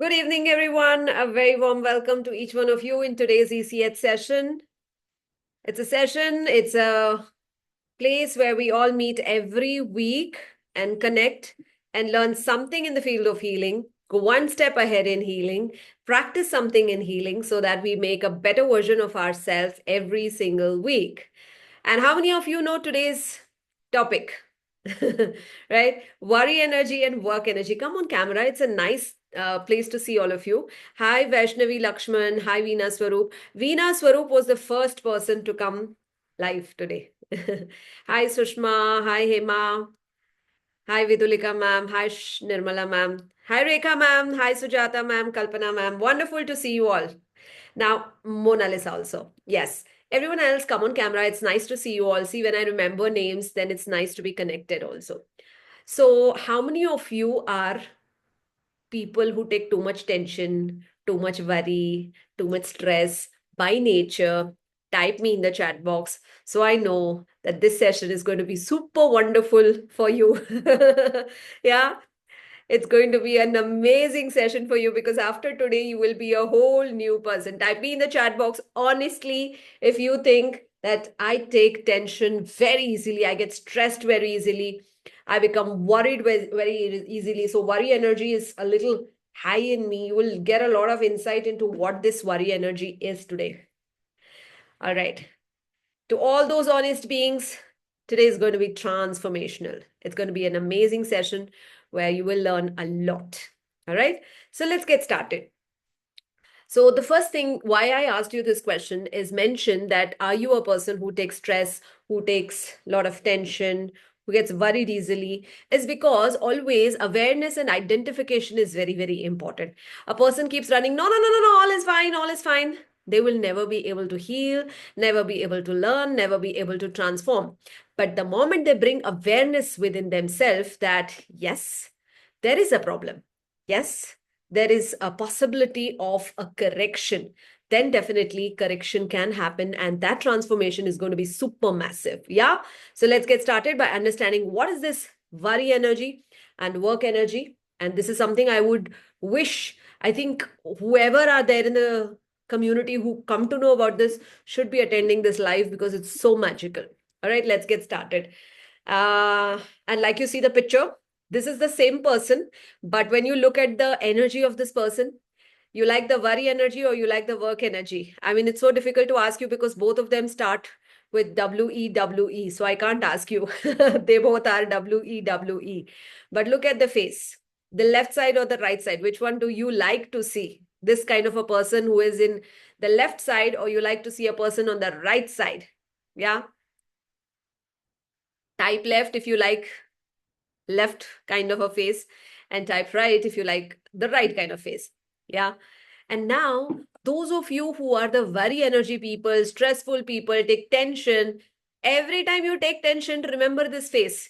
Good evening, everyone. A very warm welcome to each one of you in today's ECH session. It's a place where we all meet every week and connect and learn something in the field of healing, go one step ahead in healing, practice something in healing so that we make a better version of ourselves every single week. And how many of you know today's topic? Right? Worry energy and work energy. Come on, camera. It's a nice place to see all of you. Hi, Vaishnavi Lakshman. Hi, Veena Swaroop. Veena Swaroop was the first person to come live today. Hi, Sushma. Hi, Hema. Hi, Vidulika ma'am. Hi, Nirmala ma'am. Hi, Rekha ma'am. Hi, Sujata ma'am. Kalpana ma'am. Wonderful to see you all. Now, Mona Lisa also. Yes. Everyone else, come on camera. It's nice to see you all. See, when I remember names, then it's nice to be connected also. So, how many of you are people who take too much tension, too much worry, too much stress by nature? Type me in the chat box so I know that this session is going to be super wonderful for you. Yeah, it's going to be an amazing session for you because after today, you will be a whole new person. Type me in the chat box. Honestly, if you think that I take tension very easily, I get stressed very easily, I become worried very easily. So, worry energy is a little high in me. You will get a lot of insight into what this worry energy is today. All right. To all those honest beings, today is going to be transformational. It's going to be an amazing session where you will learn a lot. All right. So let's get started. So, the first thing why I asked you this question is mention that are you a person who takes stress, who takes a lot of tension, who gets worried easily? Is because always awareness and identification is very, very important. A person keeps running, no, no, no, no, no, all is fine, all is fine. They will never be able to heal, never be able to learn, never be able to transform. But the moment they bring awareness within themselves that, yes, there is a problem. Yes, there is a possibility of a correction, then definitely correction can happen and that transformation is going to be super massive. Yeah. So let's get started by understanding what is this worry energy and work energy. And this is something I would wish, I think whoever are there in the community who come to know about this should be attending this live because it's so magical. All right, let's get started. And like you see the picture, this is the same person, but when you look at the energy of this person, you like the worry energy or you like the work energy? I mean, it's so difficult to ask you because both of them start with WEWE. So I can't ask you. They both are WEWE. But look at the face, the left side or the right side. Which one do you like to see? This kind of a person who is in the left side, or you like to see a person on the right side? Yeah. Type left if you like left kind of a face, and type right if you like the right kind of face. Yeah. And now, those of you who are the very energy people, stressful people, take tension, every time you take tension, remember this face.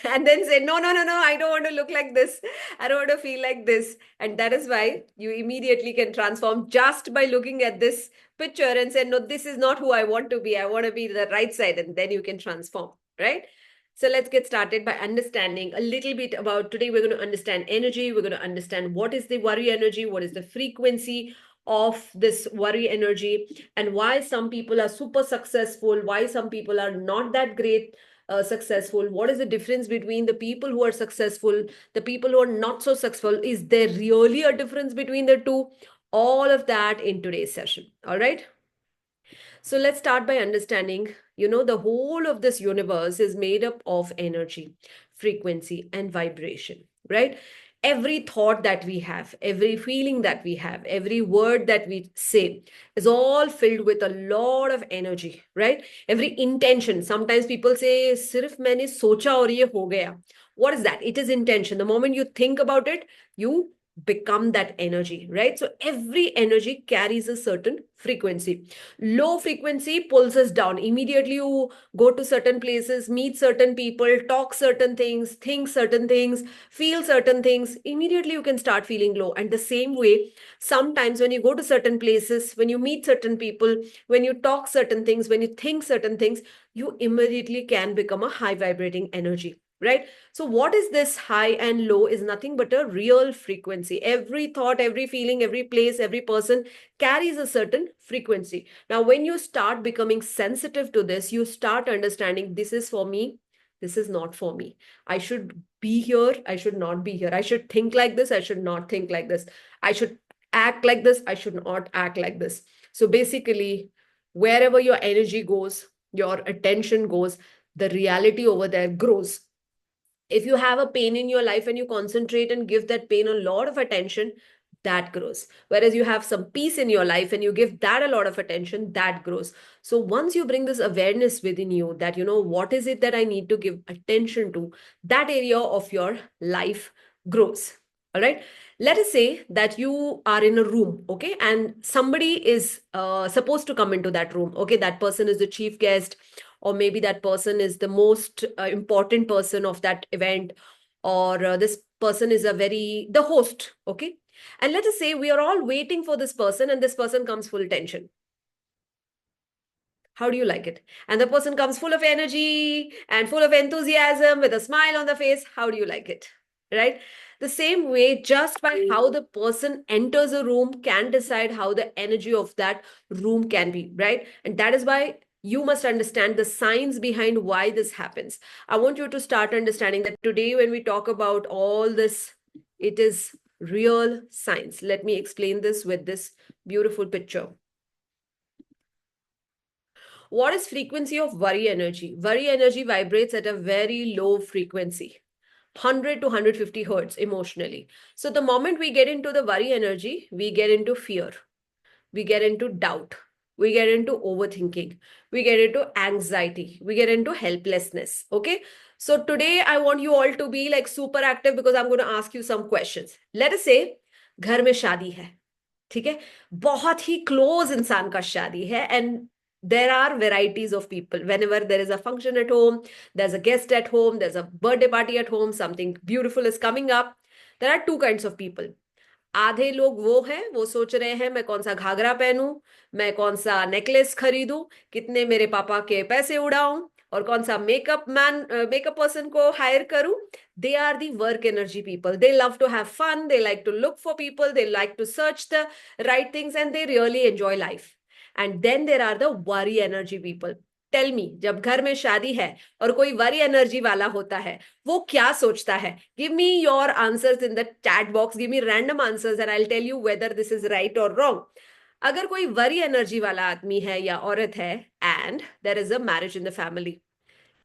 And then say, no, no, no, no, I don't want to look like this. I don't want to feel like this. And that is why you immediately can transform just by looking at this picture and say, no, this is not who I want to be. I want to be the right side. And then you can transform, right? So let's get started by understanding a little bit about today. We're going to understand energy. We're going to understand what is the worry energy, what is the frequency of this worry energy, and why some people are super successful, why some people are not that great successful. What is the difference between the people who are successful, the people who are not so successful? Is there really a difference between the two? All of that in today's session. All right. So let's start by understanding, the whole of this universe is made up of energy, frequency, and vibration, right? Every thought that we have, every feeling that we have, every word that we say is all filled with a lot of energy, right? Every intention. Sometimes people say, "Sirf maine socha aur ye ho gaya." What is that? It is intention. The moment you think about it, you become that energy, right? So every energy carries a certain frequency. Low frequency pulls us down. Immediately you go to certain places, meet certain people, talk certain things, think certain things, feel certain things. Immediately you can start feeling low. And the same way, sometimes when you go to certain places, when you meet certain people, when you talk certain things, when you think certain things, you immediately can become a high vibrating energy. right? So what is this high and low is nothing but a real frequency. Every thought, every feeling, every place, every person carries a certain frequency. Now, when you start becoming sensitive to this, you start understanding this is for me, this is not for me. I should be here, I should not be here. I should think like this, I should not think like this. I should act like this, I should not act like this. So basically, wherever your energy goes, your attention goes, the reality over there grows. If you have a pain in your life and you concentrate and give that pain a lot of attention, that grows. Whereas you have some peace in your life and you give that a lot of attention, that grows. So once you bring this awareness within you that, what is it that I need to give attention to, that area of your life grows. All right. Let us say that you are in a room, okay, and somebody is supposed to come into that room. Okay, that person is the chief guest, or maybe that person is the most important person of that event, or this person is the host, okay? And let us say we are all waiting for this person and this person comes full tension. How do you like it? And the person comes full of energy and full of enthusiasm with a smile on the face. How do you like it? Right? The same way, just by how the person enters a room can decide how the energy of that room can be, right? And that is why you must understand the science behind why this happens. I want you to start understanding that today, when we talk about all this, it is real science. Let me explain this with this beautiful picture. What is frequency of worry energy? Worry energy vibrates at a very low frequency, 100 to 150 hertz emotionally. So the moment we get into the worry energy, we get into fear, we get into doubt, we get into overthinking, we get into anxiety, we get into helplessness. Okay. So today I want you all to be like super active because I'm going to ask you some questions. Let us say, घर में शादी है, ठीक है, बहुत ही close इंसान का शादी है, and there are varieties of people. Whenever there is a function at home, there's a guest at home, there's a birthday party at home, something beautiful is coming up, there are two kinds of people. आधे लोग वो हैं, वो सोच रहे हैं मैं कौन सा घाघरा पहनूं, मैं कौन सा नेकलेस खरीदूं, कितने मेरे पापा के पैसे उड़ाऊं, और कौन सा मेकअप पर्सन को हायर करूं. They are the work energy people. They love to have fun, they like to look for people, they like to search the right things, and they really enjoy life. And then there are the worry energy people. Tell me, जब घर में शादी है और कोई worry energy वाला होता है, वो क्या सोचता है? Give me your answers in the chat box, give me random answers and I will tell you whether this is right or wrong. अगर कोई वरी एनर्जी वाला आदमी है या औरत है and there is a marriage in the family,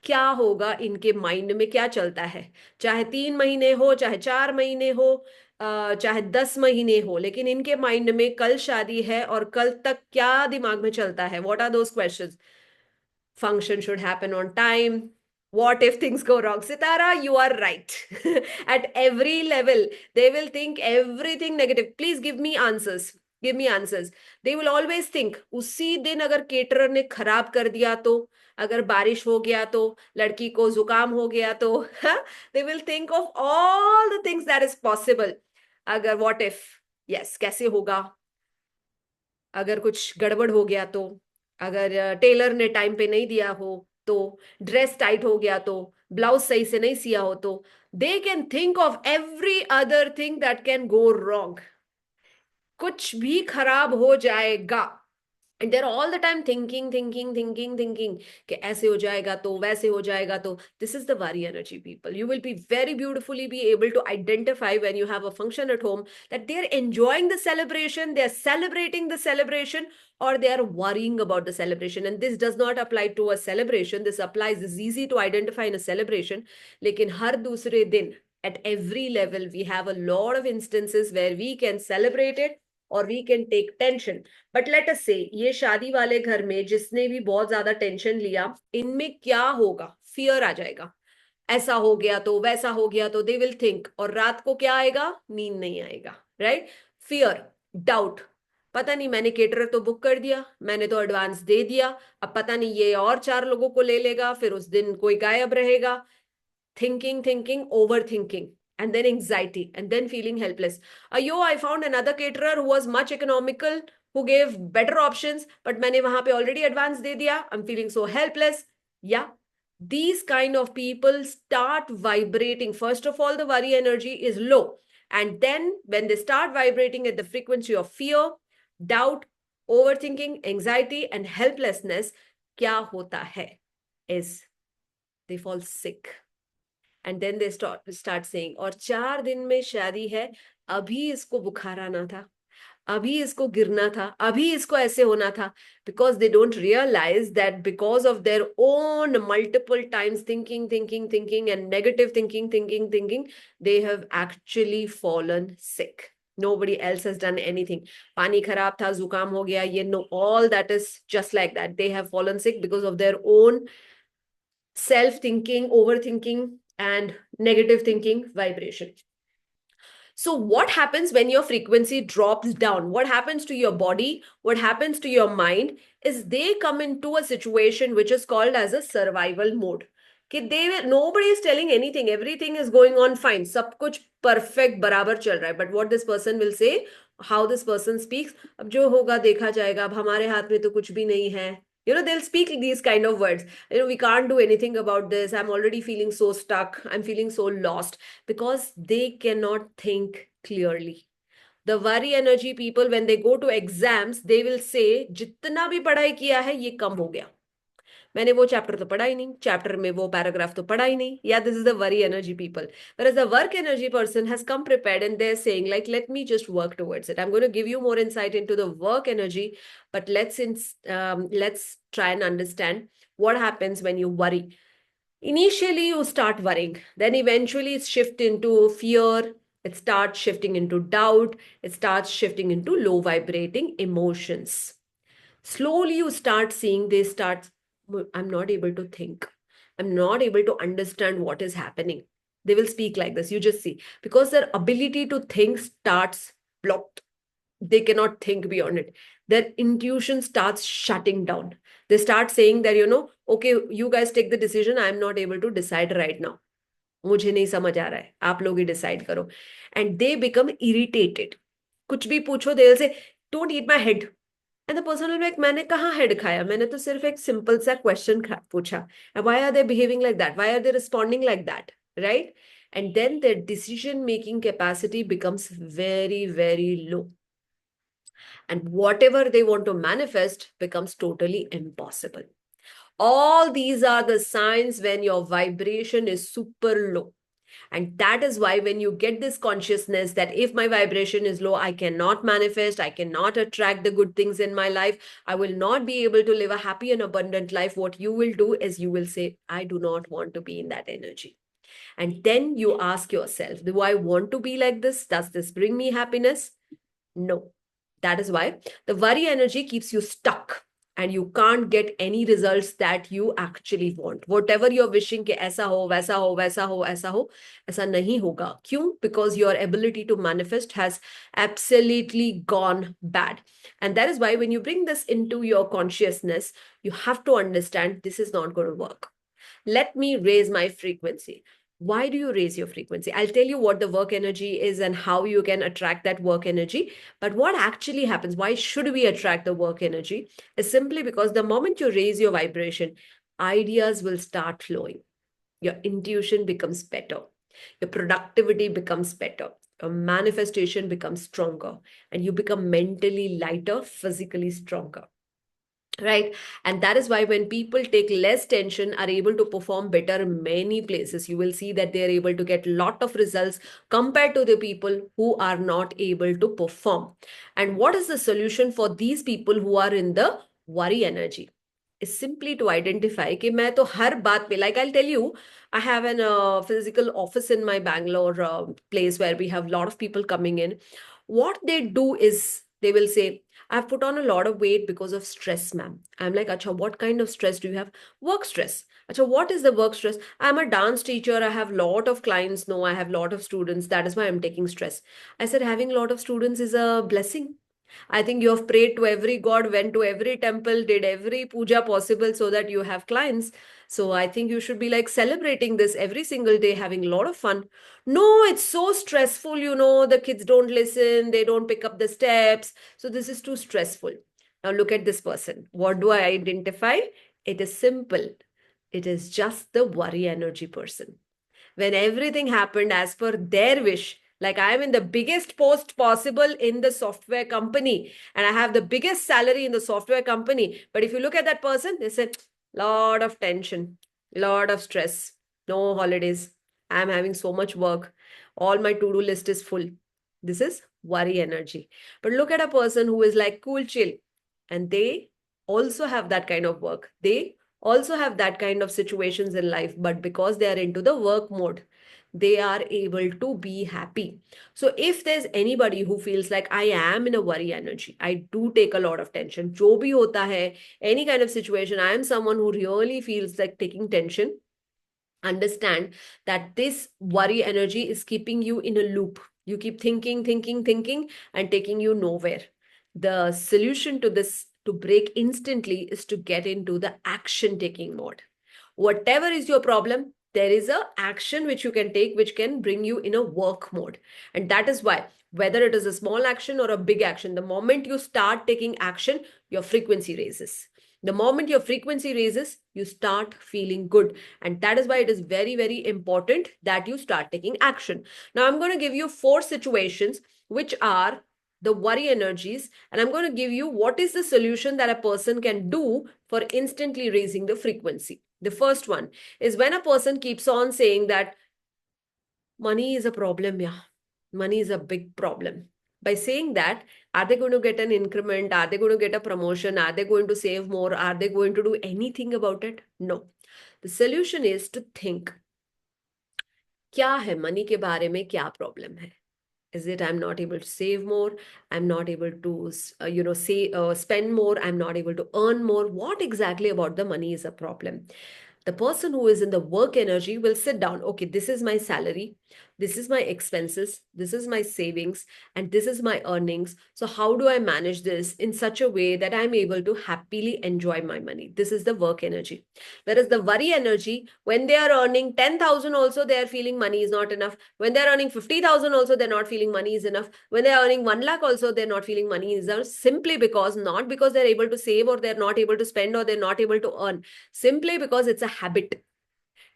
क्या होगा इनके माइंड में, क्या चलता है? चाहे 3 महीने हो, चाहे 4 महीने हो, चाहे 10 महीने हो, लेकिन इनके माइंड में कल शादी है और कल तक क्या दिमाग में चलता है? What are those questions? Function should happen on time. What if things go wrong? Sitara, you are right. At every level, they will think everything negative. Please give me answers. Give me answers. They will always think, उसी दिन अगर caterer ने खराब कर दिया तो, अगर बारिश हो गया तो, लड़की को जुकाम हो गया तो, they will think of all the things that is possible. अगर what if, yes, कैसे होगा? अगर कुछ गड़बड़ हो गया तो, अगर टेलर ने टाइम पे नहीं दिया हो तो, ड्रेस टाइट हो गया तो, ब्लाउज सही से नहीं सिया हो तो, they can think of every other thing that can go wrong. कुछ भी खराब हो जाएगा. And they're all the time thinking कि ऐसे हो जाएगा तो, वैसे हो जाएगा तो. This is the worry energy people. You will be very beautifully be able to identify when you have a function at home that they're enjoying the celebration, they're celebrating the celebration, or they are worrying about the celebration. And this does not apply to a celebration. This applies, is easy to identify in a celebration. लेकिन हर दूसरे दिन, at every level, we have a lot of instances where we can celebrate it or we can take tension. But let us say ये शादी वाले घर में जिसने भी बहुत ज्यादा टेंशन लिया, इनमें क्या होगा? फियर आ जाएगा. ऐसा हो गया तो, वैसा हो गया तो, दे विल थिंक, और रात को क्या आएगा? नींद नहीं आएगा. राइट? Fear, doubt. पता नहीं, मैंने केटरर तो बुक कर दिया, मैंने तो एडवांस दे दिया, अब पता नहीं ये और 4 लोगों को ले लेगा, फिर उस दिन कोई गायब रहेगा. Thinking, overthinking, and then anxiety, and then feeling helpless. I found another caterer who was much economical, who gave better options, but मैंने वहां पे already advance दे दिया. I'm feeling so helpless. Yeah. these kind of people start vibrating. First of all, the worry energy is low. And then when they start vibrating at the frequency of fear, doubt, overthinking, anxiety, and helplessness, kya hota hai is they fall sick. And then they start saying, और 4 दिन में शादी है, अभी इसको बुखार आना था, अभी इसको गिरना था, अभी इसको ऐसे होना था. Because they don't realize that because of their own multiple times thinking and negative thinking, they have actually fallen sick. Nobody else has done anything. Pani kharab tha, zukam ho gaya, no, all that is just like that. They have fallen sick because of their own self-thinking, overthinking, and negative thinking vibration. So what happens when your frequency drops down? What happens to your body? What happens to your mind is they come into a situation which is called as a survival mode. Nobody is telling anything. Everything is going on fine. सब कुछ perfect बराबर चल रहा है. But what this person will say, how this person speaks, अब जो होगा देखा जाएगा. अब हमारे हाथ में तो कुछ भी नहीं है. They'll speak these kind of words. We can't do anything about this. I'm already feeling so stuck. I'm feeling so lost because they cannot think clearly. The worry energy people, when they go to exams, they will say, जितना भी पढ़ाई किया है ये कम हो गया. मैंने वो चैप्टर तो पढ़ा ही नहीं, चैप्टर में वो पैराग्राफ तो पढ़ा ही नहीं. Yeah, this is the worry energy people. Whereas the work energy person has come prepared and they're saying like, let me just work towards it. I'm going to give you more insight into the work energy, but let's try and understand what happens when you worry. Initially, you start worrying, then eventually it shifts into fear. It starts shifting into doubt. It starts shifting into low vibrating emotions. Slowly you start seeing they start, I'm not able to think, I'm not able to understand what is happening. They will speak like this, you just see, because their ability to think starts blocked. They cannot think beyond it. Their intuition starts shutting down. They start saying that, okay, you guys take the decision, I'm not able to decide right now. मुझे नहीं समझ आ रहा है, आप लोग ही decide करो. And they become irritated. कुछ भी पूछो, they will say, don't eat my head. And the person will be like, मैंने कहाँ हेड खाया, मैंने तो सिर्फ एक सिंपल सा क्वेश्चन पूछा. And why are they behaving like that? Why are they responding like that? Right? And then their decision making capacity becomes very, very low. And whatever they want to manifest becomes totally impossible. All these are the signs when your vibration is super low. And that is why when you get this consciousness that if my vibration is low, I cannot manifest, I cannot attract the good things in my life, I will not be able to live a happy and abundant life, what you will do is you will say, I do not want to be in that energy. And then you ask yourself, do I want to be like this? Does this bring me happiness? No. That is why the worry energy keeps you stuck and you can't get any results that you actually want. Whatever you're wishing कि ऐसा हो, वैसा हो, वैसा हो, ऐसा हो, ऐसा नहीं होगा. क्यों? Because your ability to manifest has absolutely gone bad. And that is why when you bring this into your consciousness, you have to understand this is not going to work. Let me raise my frequency. Why do you raise your frequency? I'll tell you what the work energy is and how you can attract that work energy. But what actually happens, why should we attract the work energy, is simply because the moment you raise your vibration, ideas will start flowing. Your intuition becomes better. Your productivity becomes better. Your manifestation becomes stronger. And you become mentally lighter, physically stronger. Right. And that is why when people take less tension, are able to perform better in many places, you will see that they are able to get a lot of results compared to the people who are not able to perform. And what is the solution for these people who are in the worry energy? Is simply to identify कि मैं तो हर बात पे, like I'll tell you, I have an physical office in my Bangalore place where we have a lot of people coming in. What they do is they will say, I've put on a lot of weight because of stress, ma'am. I'm like, Acha, what kind of stress do you have? Work stress. Acha, what is the work stress? I'm a dance teacher. I have a lot of clients. No, I have a lot of students. That is why I'm taking stress. I said, having a lot of students is a blessing. I think you have prayed to every god, went to every temple, did every puja possible so that you have clients. So I think you should be like celebrating this every single day, having a lot of fun. No, it's so stressful, the kids don't listen, they don't pick up the steps. So this is too stressful. Now look at this person. What do I identify? It is simple. It is just the worry energy person. When everything happened as per their wish, like I am in the biggest post possible in the software company and I have the biggest salary in the software company. But if you look at that person, they say, lot of tension, lot of stress, no holidays. I'm having so much work. All my to-do list is full. This is worry energy. But look at a person who is like cool, chill, and they also have that kind of work. They also have that kind of situations in life, but because they are into the work mode, they are able to be happy. So if there's anybody who feels like I am in a worry energy, I do take a lot of tension, jo bhi hota hai, any kind of situation, I am someone who really feels like taking tension, understand that this worry energy is keeping you in a loop. You keep thinking, thinking, thinking, and taking you nowhere. The solution to this, to break instantly, is to get into the action taking mode. Whatever is your problem, there is a action which you can take which can bring you in a work mode. And that is why, whether it is a small action or a big action, the moment you start taking action, your frequency raises. The moment your frequency raises, you start feeling good. And that is why it is very, very important that you start taking action. Now, I'm going to give you 4 situations which are the worry energies, and I'm going to give you what is the solution that a person can do for instantly raising the frequency. The first one is when a person keeps on saying that money is a problem. Yeah, money is a big problem. By saying that, are they going to get an increment? Are they going to get a promotion? Are they going to save more? Are they going to do anything about it? No. The solution is to think, क्या है money के बारे में क्या problem है? Is it I'm not able to save more? I'm not able to, spend more. I'm not able to earn more. What exactly about the money is a problem? The person who is in the work energy will sit down. Okay, this is my salary. This is my expenses. This is my savings. And this is my earnings. So how do I manage this in such a way that I'm able to happily enjoy my money? This is the work energy. Whereas the worry energy, when they are earning 10,000 also, they are feeling money is not enough. When they're earning 50,000 also, they're not feeling money is enough. When they're earning 1 lakh also, they're not feeling money is enough, simply because, not because they're able to save or they're not able to spend or they're not able to earn, simply because it's a habit.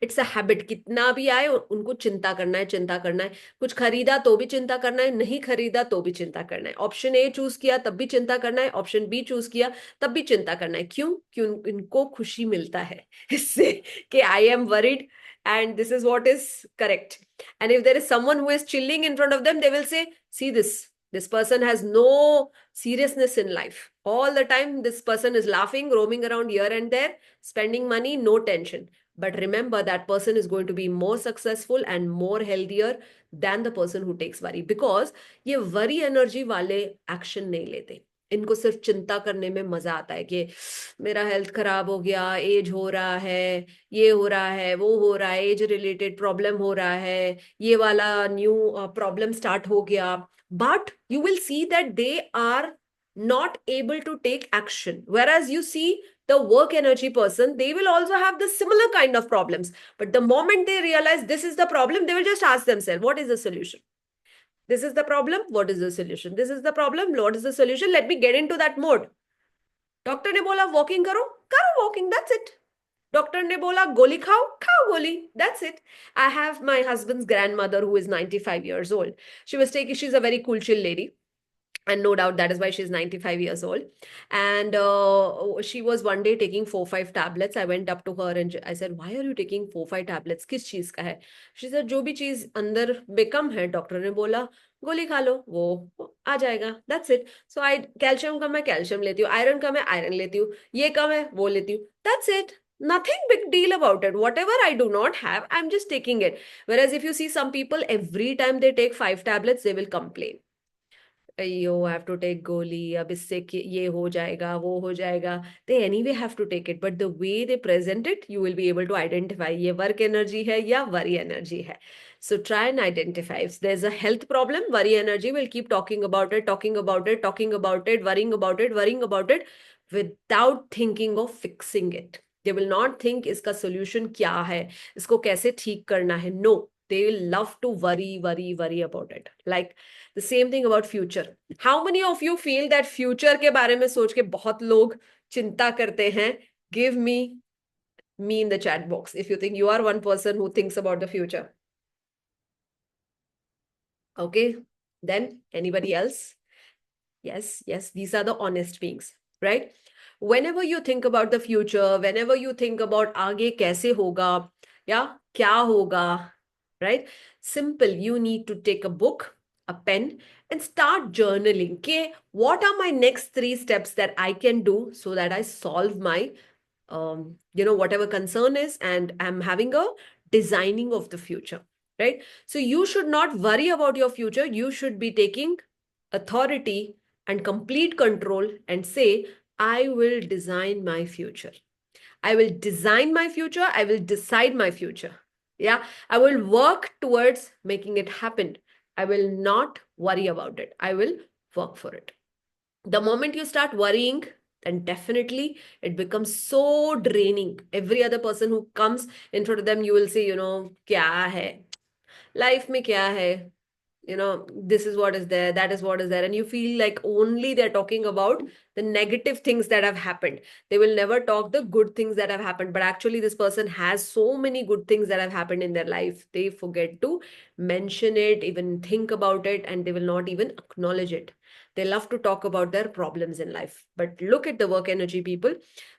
It's a habit. कितना भी आए उनको चिंता करना है, चिंता करना है. कुछ खरीदा तो भी चिंता करना है, नहीं खरीदा तो भी चिंता करना है. ऑप्शन ए चूज किया तब भी चिंता करना है, ऑप्शन बी चूज किया तब भी चिंता करना है. क्यों? क्यों? इनको खुशी मिलता है इससे कि I am worried and this is what is correct. And if there is someone who is chilling in front of them, they will say, see this person has no seriousness in life. All the time this person is laughing, roaming around here and there, spending money, no tension. But remember, that person is going to be more successful and more healthier than the person who takes worry. Because ये worry energy वाले action नहीं लेते. इनको सिर्फ चिंता करने में मजा आता है कि मेरा हेल्थ खराब हो गया, एज हो रहा है, ये हो रहा है, वो हो रहा है, एज रिलेटेड प्रॉब्लम हो रहा है, ये वाला न्यू प्रॉब्लम स्टार्ट हो गया. But you will see that they are not able to take action. Whereas you see the work energy person, they will also have the similar kind of problems. But the moment they realize this is the problem, they will just ask themselves, what is the solution? This is the problem. What is the solution? This is the problem. What is the solution? Let me get into that mode. Doctor ने बोला walking करो, करो walking, that's it. Doctor ने बोला गोली खाओ, खाओ गोली, that's it. I have my husbands grandmother who is 95 years old. She's a very cool chill lady. And no doubt that is why she's 95 years old. And she was one day taking 4-5 tablets. I went up to her and I said, why are you taking 4-5 tablets? किस चीज का है? She said, जो भी चीज अंदर become है, doctor ने बोला गोली खा लो, वो आ जाएगा, that's it. So I calcium कम है, कैल्शियम लेती हूँ, आयरन कम है, आयरन लेती हूँ, ये कम है, वो लेती हूँ, that's it. Nothing big deal about it. Whatever I do not have, I'm just taking it. Whereas if you see some people, every time they take 5 tablets, they will complain. You have to take goli, अब इससे ये हो जाएगा, वो हो जाएगा. They anyway have to take it, but the way they present it, you will be able to identify ये work energy है या worry energy है. So try and identify. If there's a health problem, worry energy will keep talking about it, talking about it, talking about it, worrying about it, worrying about it, without thinking of fixing it. They will not think इसका solution क्या है, इसको कैसे ठीक करना है. No, they will love to worry about it. Like the same thing about future. How many of you feel that future के बारे में सोच के बहुत लोग चिंता करते हैं? Give me me in the chat box if you think you are one person who thinks about the future. Okay, then anybody else? Yes, yes, these are the honest beings, right? Whenever you think about the future, whenever you think about आगे कैसे होगा या क्या होगा, right? Simple, you need to take a book, a pen, and start journaling. Okay, what are my next 3 steps that I can do so that I solve my, whatever concern is, and I'm having a designing of the future, right? So you should not worry about your future. You should be taking authority and complete control and say, I will design my future. I will design my future. I will decide my future. Yeah. I will work towards making it happen. I will not worry about it. I will work for it. The moment you start worrying, then definitely it becomes so draining. Every other person who comes in front of them, you will say, kya hai? Life mein kya hai? This is what is there, that is what is there, and you feel like only they're talking about the negative things that have happened. They will never talk the good things that have happened, but actually this person has so many good things that have happened in their life. They forget to mention it, even think about it, and they will not even acknowledge it. They love to talk about their problems in life. But look at the work energy people.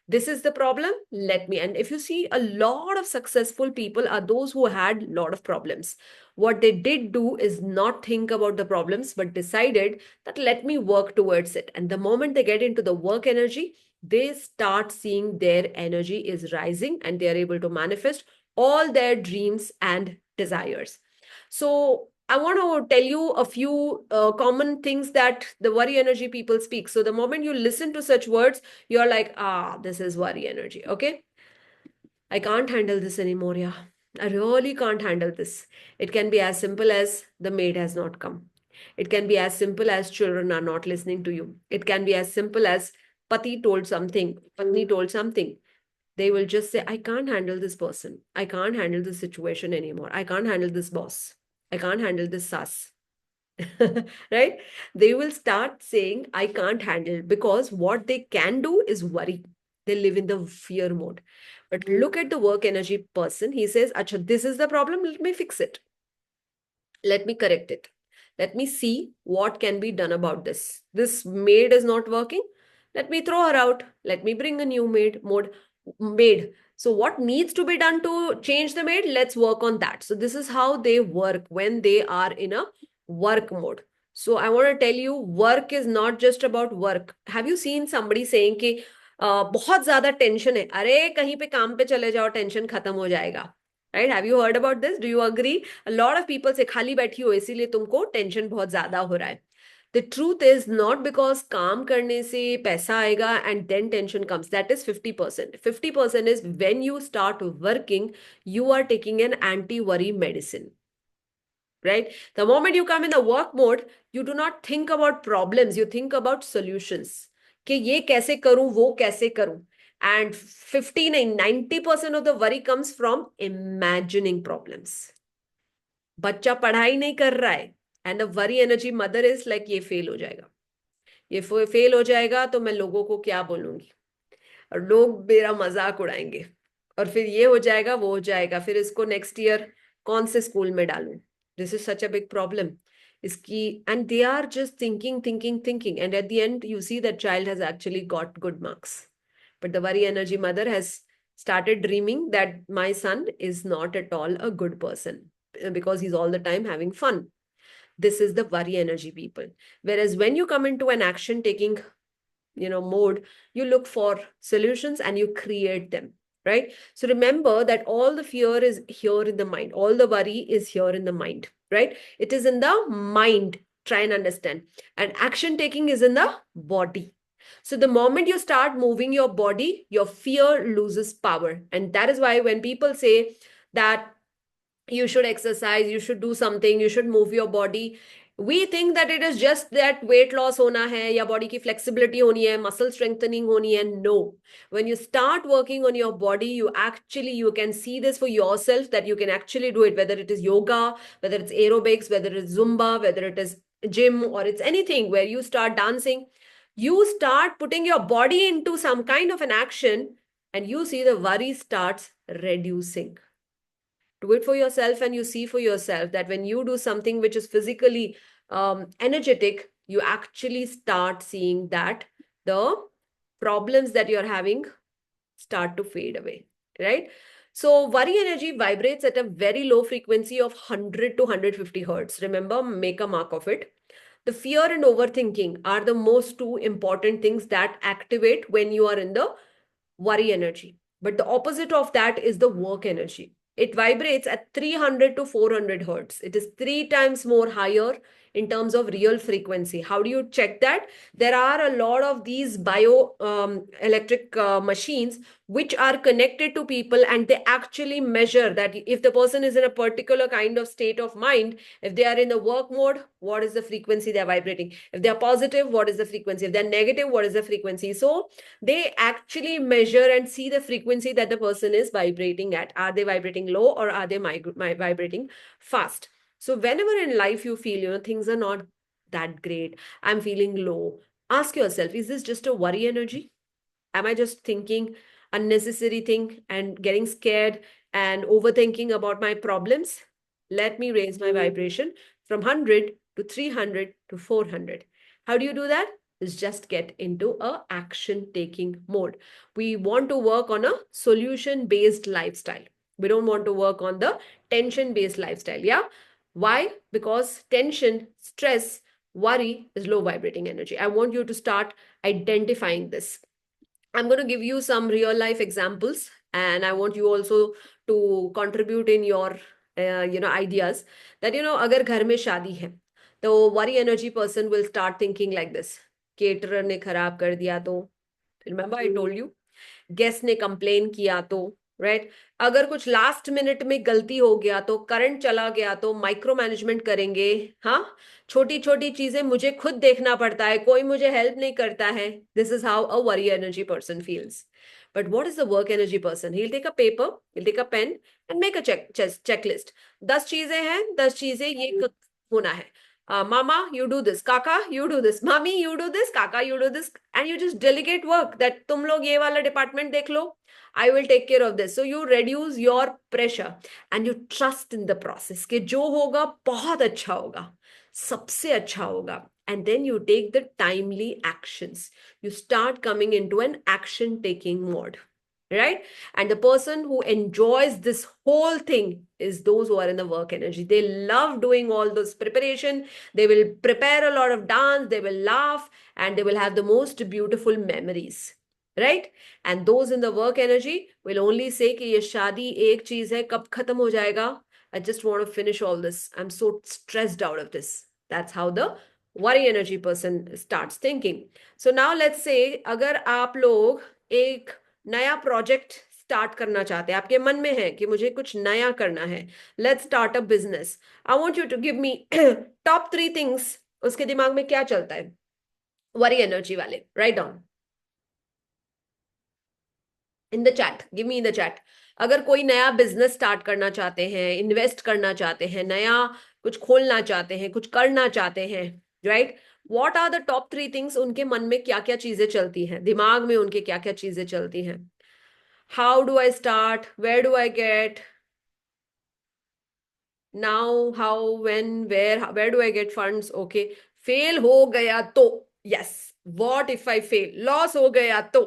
This is the problem, let me. And if you see, a lot of successful people are those who had a lot of problems. What they did do is not think about the problems, but decided that let me work towards it. And the moment they get into the work energy, they start seeing their energy is rising and they are able to manifest all their dreams and desires. So I want to tell you a few common things that the worry energy people speak. So the moment you listen to such words, you're like, this is worry energy. Okay. I can't handle this anymore. Yeah. I really can't handle this. It can be as simple as the maid has not come. It can be as simple as children are not listening to you. It can be as simple as Pati told something, Patni told something. They will just say, I can't handle this person. I can't handle this situation anymore. I can't handle this boss. I can't handle this sass. Right? They will start saying, I can't handle, because what they can do is worry. They live in the fear mode. But look at the work energy person. He says, Acha, this is the problem. Let me fix it. Let me correct it. Let me see what can be done about this. This maid is not working. Let me throw her out. Let me bring a new maid. So what needs to be done to change the maid? Let's work on that. So this is how they work when they are in a work mode. So I want to tell you, work is not just about work. Have you seen somebody saying कि बहुत ज्यादा tension है, अरे कहीं पे काम पे चले जाओ, टेंशन खत्म हो जाएगा. Right? Have you heard about this? Do you agree? A lot of people say खाली बैठी हो इसीलिए तुमको टेंशन बहुत ज्यादा हो रहा है. The truth is not because काम करने से पैसा आएगा and then tension comes. That is 50%. 50% is when you start working, you are taking an anti-worry medicine. Right? The moment you come in the work mode, you do not think about problems. You think about solutions. कि ये कैसे करूं, वो कैसे करूं. And 90% of the worry comes from imagining problems. बच्चा पढ़ाई नहीं कर रहा है and a worry energy mother is like ये फेल हो जाएगा, ये फेल हो जाएगा तो मैं लोगों को क्या बोलूंगी और लोग मेरा मजाक उड़ाएंगे और फिर ये हो जाएगा वो हो जाएगा, फिर इसको नेक्स्ट ईयर कौन से स्कूल में डालूं. This is such a big problem इसकी. And they are just thinking thinking thinking and at the end you see that child has actually got good marks, but the worry energy mother has started dreaming that my son is not at all a good person because he's all the time having fun. This is the worry energy people. Whereas when you come into an action taking mode, you look for solutions and you create them, right? So remember that all the fear is here in the mind, all the worry is here in the mind, right? It is in the mind. Try and understand. And action taking is in the body. So the moment you start moving your body, your fear loses power. And that is why when people say that you should exercise, you should do something, you should move your body, we think that it is just that weight loss hona hai ya body ki flexibility honi hai, muscle strengthening honi hai. No. When you start working on your body, you can see this for yourself, that you can actually do it, whether it is yoga, whether it's aerobics, whether it's zumba, whether it is gym, or it's anything where you start dancing, you start putting your body into some kind of an action. and you see the worry starts reducing. Do it for yourself, and you see for yourself that when you do something which is physically energetic, you actually start seeing that the problems that you're having start to fade away, right? So worry energy vibrates at a very low frequency of 100 to 150 hertz. Remember, make a mark of it. The fear and overthinking are the most two important things that activate when you are in the worry energy. But the opposite of that is the work energy. It vibrates at 300 to 400 hertz. It is three times more higher in terms of real frequency. How do you check that? There are a lot of these bio electric machines which are connected to people, and they actually measure that if the person is in a particular kind of state of mind, if they are in the work mode, what is the frequency they're vibrating? If they're positive, what is the frequency? If they're negative, what is the frequency? So they actually measure and see the frequency that the person is vibrating at. Are they vibrating low, or are they vibrating fast? So whenever in life you feel, things are not that great, I'm feeling low, ask yourself, is this just a worry energy? Am I just thinking unnecessary thing and getting scared and overthinking about my problems? Let me raise my vibration from 100 to 300 to 400. How do you do that? Is just get into a action taking mode. We want to work on a solution based lifestyle. We don't want to work on the tension based lifestyle. Yeah. Why? Because tension, stress, worry is low vibrating energy. I want you to start identifying this. I'm going to give you some real life examples, and I want you also to contribute in your ideas. That अगर घर में शादी है, तो worry energy person will start thinking like this: caterer ने खराब कर दिया तो, remember I told you, guest ने कंप्लेन किया तो, राइट? अगर कुछ लास्ट मिनट में गलती हो गया तो, करंट चला गया तो, माइक्रो मैनेजमेंट करेंगे। हाँ, छोटी छोटी चीजें मुझे खुद देखना पड़ता है, कोई मुझे हेल्प नहीं करता है। This is how a worry energy person feels. But what is the work energy person? He'll take a paper, he'll take a pen and make a checklist. 10 चीजें हैं, 10 चीजें ये होना है. Mama, you do this. Kaka, you do this. Mommy, you do this. Kaka, you do this. And you just delegate work that तुम लोग ये वाला department देख लो. I will take care of this. So you reduce your pressure and you trust in the process कि जो होगा बहुत अच्छा होगा, सबसे अच्छा होगा. And then you take the timely actions. You start coming into an action taking mode, right? And the person who enjoys this whole thing is those who are in the work energy. They love doing all this preparation. They will prepare a lot of dance, they will laugh, and they will have the most beautiful memories, right? And those in the work energy will only say कि ये शादी एक चीज है, कब खत्म हो जाएगा? I just want to finish all this. I'm so stressed out of this. That's how the worry energy person starts thinking. So now let's say अगर आप लोग एक नया प्रोजेक्ट स्टार्ट करना चाहते हैं, आपके मन में है कि मुझे कुछ नया करना है, let's start a business, I want you to give me top 3 things. उसके दिमाग में क्या चलता है? वरी एनर्जी वाले, write down in the chat, give me in the chat. अगर कोई नया बिजनेस स्टार्ट करना चाहते हैं, इन्वेस्ट करना चाहते हैं, नया कुछ खोलना चाहते हैं, कुछ करना चाहते हैं, right? What are the top 3 things? उनके मन में क्या क्या चीजें चलती हैं, दिमाग में उनके क्या क्या चीजें चलती हैं? How do I start? Where do I get? Now, how, when, where do I get funds? Okay. Fail हो गया तो. Yes. What if I fail? Loss हो गया तो.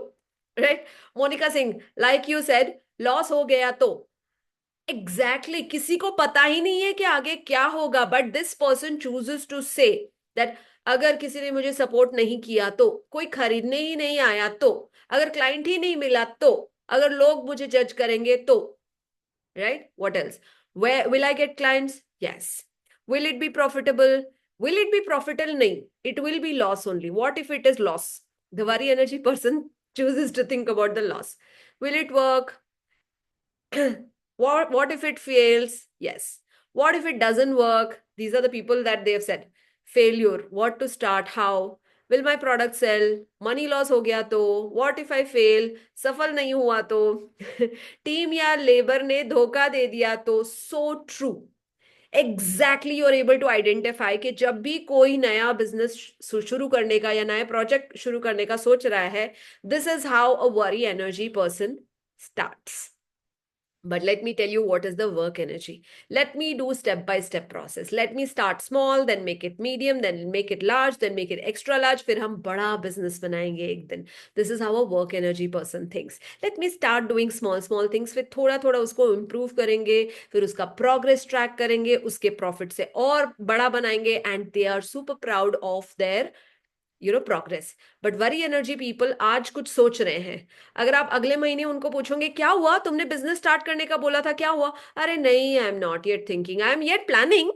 Right? Monica Singh, like you said, loss हो गया तो. Exactly. किसी को पता ही नहीं है कि आगे क्या होगा. But this person chooses to say that अगर किसी ने मुझे सपोर्ट नहीं किया तो, कोई खरीदने ही नहीं आया तो, अगर क्लाइंट ही नहीं मिला तो, अगर लोग मुझे जज करेंगे तो, right? What else? Where will I get clients? Yes. Will it be profitable? Will it be profitable? No, it will be loss only. What if it is loss? The worry energy person chooses to think about the loss. Will it work? What if it fails? Yes. What if it doesn't work? These are the people that they have said. Failure. What to start? How? Will my product sell? Money loss हो गया तो? What if I fail? सफल नहीं हुआ तो? Team या labour ने धोखा दे दिया तो? So true. Exactly you are able to identify कि जब भी कोई नया बिजनेस शुरू करने का या नया प्रोजेक्ट शुरू करने का सोच रहा है, this is how a worry energy person starts. But let me tell you what is the work energy. Let me do step by step process. Let me start small, then make it medium, then make it large, then make it extra large. फिर हम बड़ा business बनाएंगे एक दिन. This is how a work energy person thinks. Let me start doing small things. फिर थोड़ा थोड़ा उसको improve करेंगे. फिर उसका progress track करेंगे. उसके profit से और बड़ा बनाएंगे. And they are super proud of their progress. But worry energy people आज कुछ सोच रहे हैं. अगर आप अगले महीने उनको पूछोगे क्या हुआ, तुमने बिजनेस स्टार्ट करने का बोला था, क्या हुआ? अरे नहीं, I am not yet thinking, I am yet planning.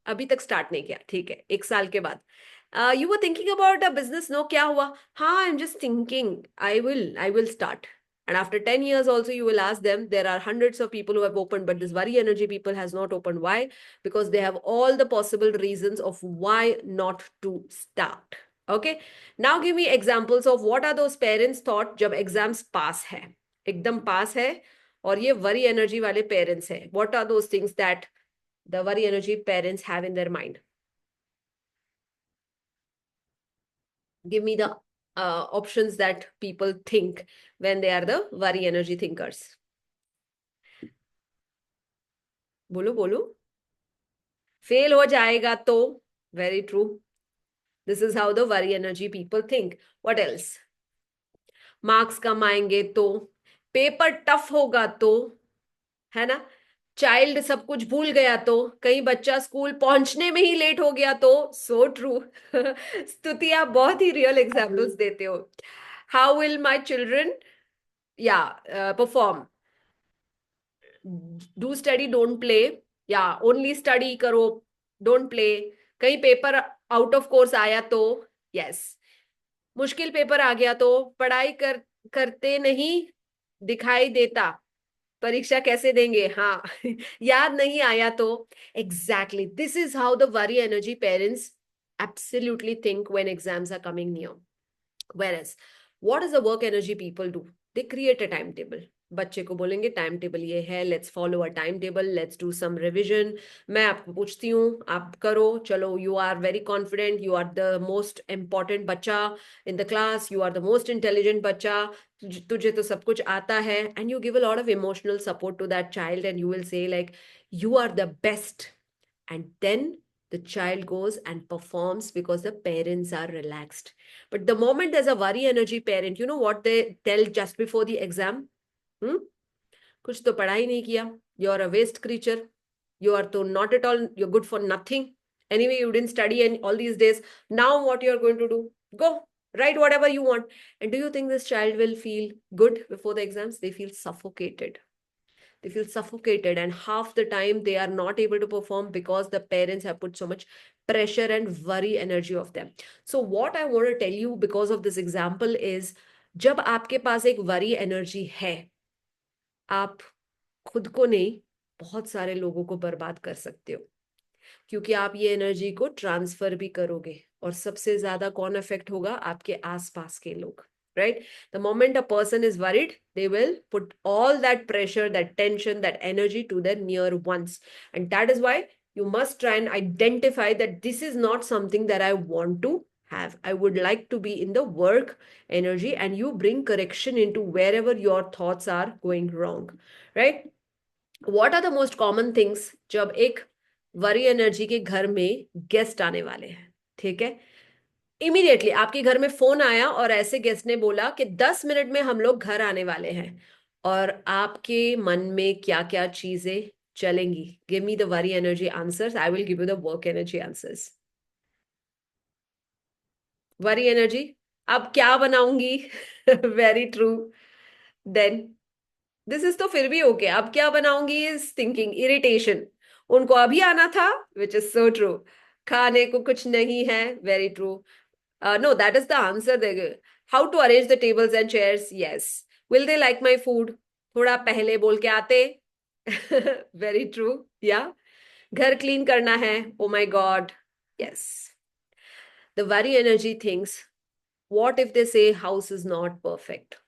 अभी तक स्टार्ट नहीं किया. ठीक है, एक साल के बाद you were thinking about a business, no, क्या हुआ? हाँ, I am just thinking, I will start. And after 10 years also you will ask them, there are hundreds of people who have opened, but this worry energy people has not opened. Why? Because they have all the possible reasons of why not to start. Okay, now give me examples of what are those parents thought जब exams pass है, एकदम pass है, और ये worry energy वाले parents है. What are those things that the worry energy parents have in their mind? Give me the options that people think when they are the worry energy thinkers. बोलो बोलो. Fail हो जाएगा तो. Very true. This is how the worry energy people think. What else? Marks कम आएंगे तो. Paper tough होगा तो. है ना? चाइल्ड सब कुछ भूल गया तो. कहीं बच्चा स्कूल पहुंचने में ही लेट हो गया तो. So true. स्तुति, आप बहुत ही रियल एग्जाम्पल्स देते हो. हाउ विल माई चिल्ड्रन या perform? Do study, don't play, या ओनली स्टडी करो, डोंट प्ले. कहीं पेपर आउट ऑफ कोर्स आया तो. यस. मुश्किल पेपर आ गया तो. पढ़ाई करते नहीं दिखाई देता, परीक्षा कैसे देंगे? हाँ. याद नहीं आया तो. Exactly, this is how the worry energy parents absolutely think when exams are coming near. Whereas what does the work energy people do? They create a timetable. बच्चे को बोलेंगे टाइम टेबल ये है, let's follow a time table, let's do some revision. मैं आपको पूछती हूँ, आप करो, चलो, you are very confident, you are the most important बच्चा in the class, you are the most intelligent बच्चा, तुझे तो सब कुछ आता है. And you give a lot of emotional support to that child and you will say like you are the best. And then the child goes and performs because the parents are relaxed. But the moment there's a worry energy parent, you know what they tell just before the exam? कुछ तो पढ़ा ही नहीं किया. You are a waste creature. You are तो not at all, you're good for nothing. Anyway, you didn't study and all these days. Now what you are going to do? Go, write whatever you want. And do you think this child will feel good before the exams? They feel suffocated. They feel suffocated, and half the time they are not able to perform because the parents have put so much pressure and worry energy of them. So what I want to tell you because of this example is, जब आपके पास एक worry energy है, आप खुद को नहीं, बहुत सारे लोगों को बर्बाद कर सकते हो, क्योंकि आप ये एनर्जी को ट्रांसफर भी करोगे. और सबसे ज्यादा कौन अफेक्ट होगा? आपके आसपास के लोग. Right? The moment a person is worried, they will put all that pressure, that tension, that energy to their near ones. And that is why you must try and identify that this is not something that I want to have. I would like to be in the work energy, and you bring correction into wherever your thoughts are going wrong. Right? What are the most common things जब एक worry energy के घर में guest आने वाले हैं? ठीक है, इमीडिएटली आपके घर में फोन आया और ऐसे गेस्ट ने बोला कि 10 मिनट में हम लोग घर आने वाले हैं, और आपके मन में क्या क्या चीजें चलेंगी? Give me the worry energy answers, I will give you the work energy answers. Worry energy, अब क्या बनाऊंगी? Very true. Then this is तो फिर भी ओके, अब क्या बनाऊंगी इज थिंकिंग इरिटेशन. उनको अभी आना था, विच इज सो ट्रू. खाने को कुछ नहीं है, very true. No, that is the answer. How to arrange the tables and chairs? Yes. Will they like my food? थोड़ा पहले बोल के आते. Very true. Yeah. घर clean करना है. Oh my God. Yes. The worry energy thinks, what if they say house is not perfect?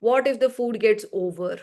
What if the food gets over?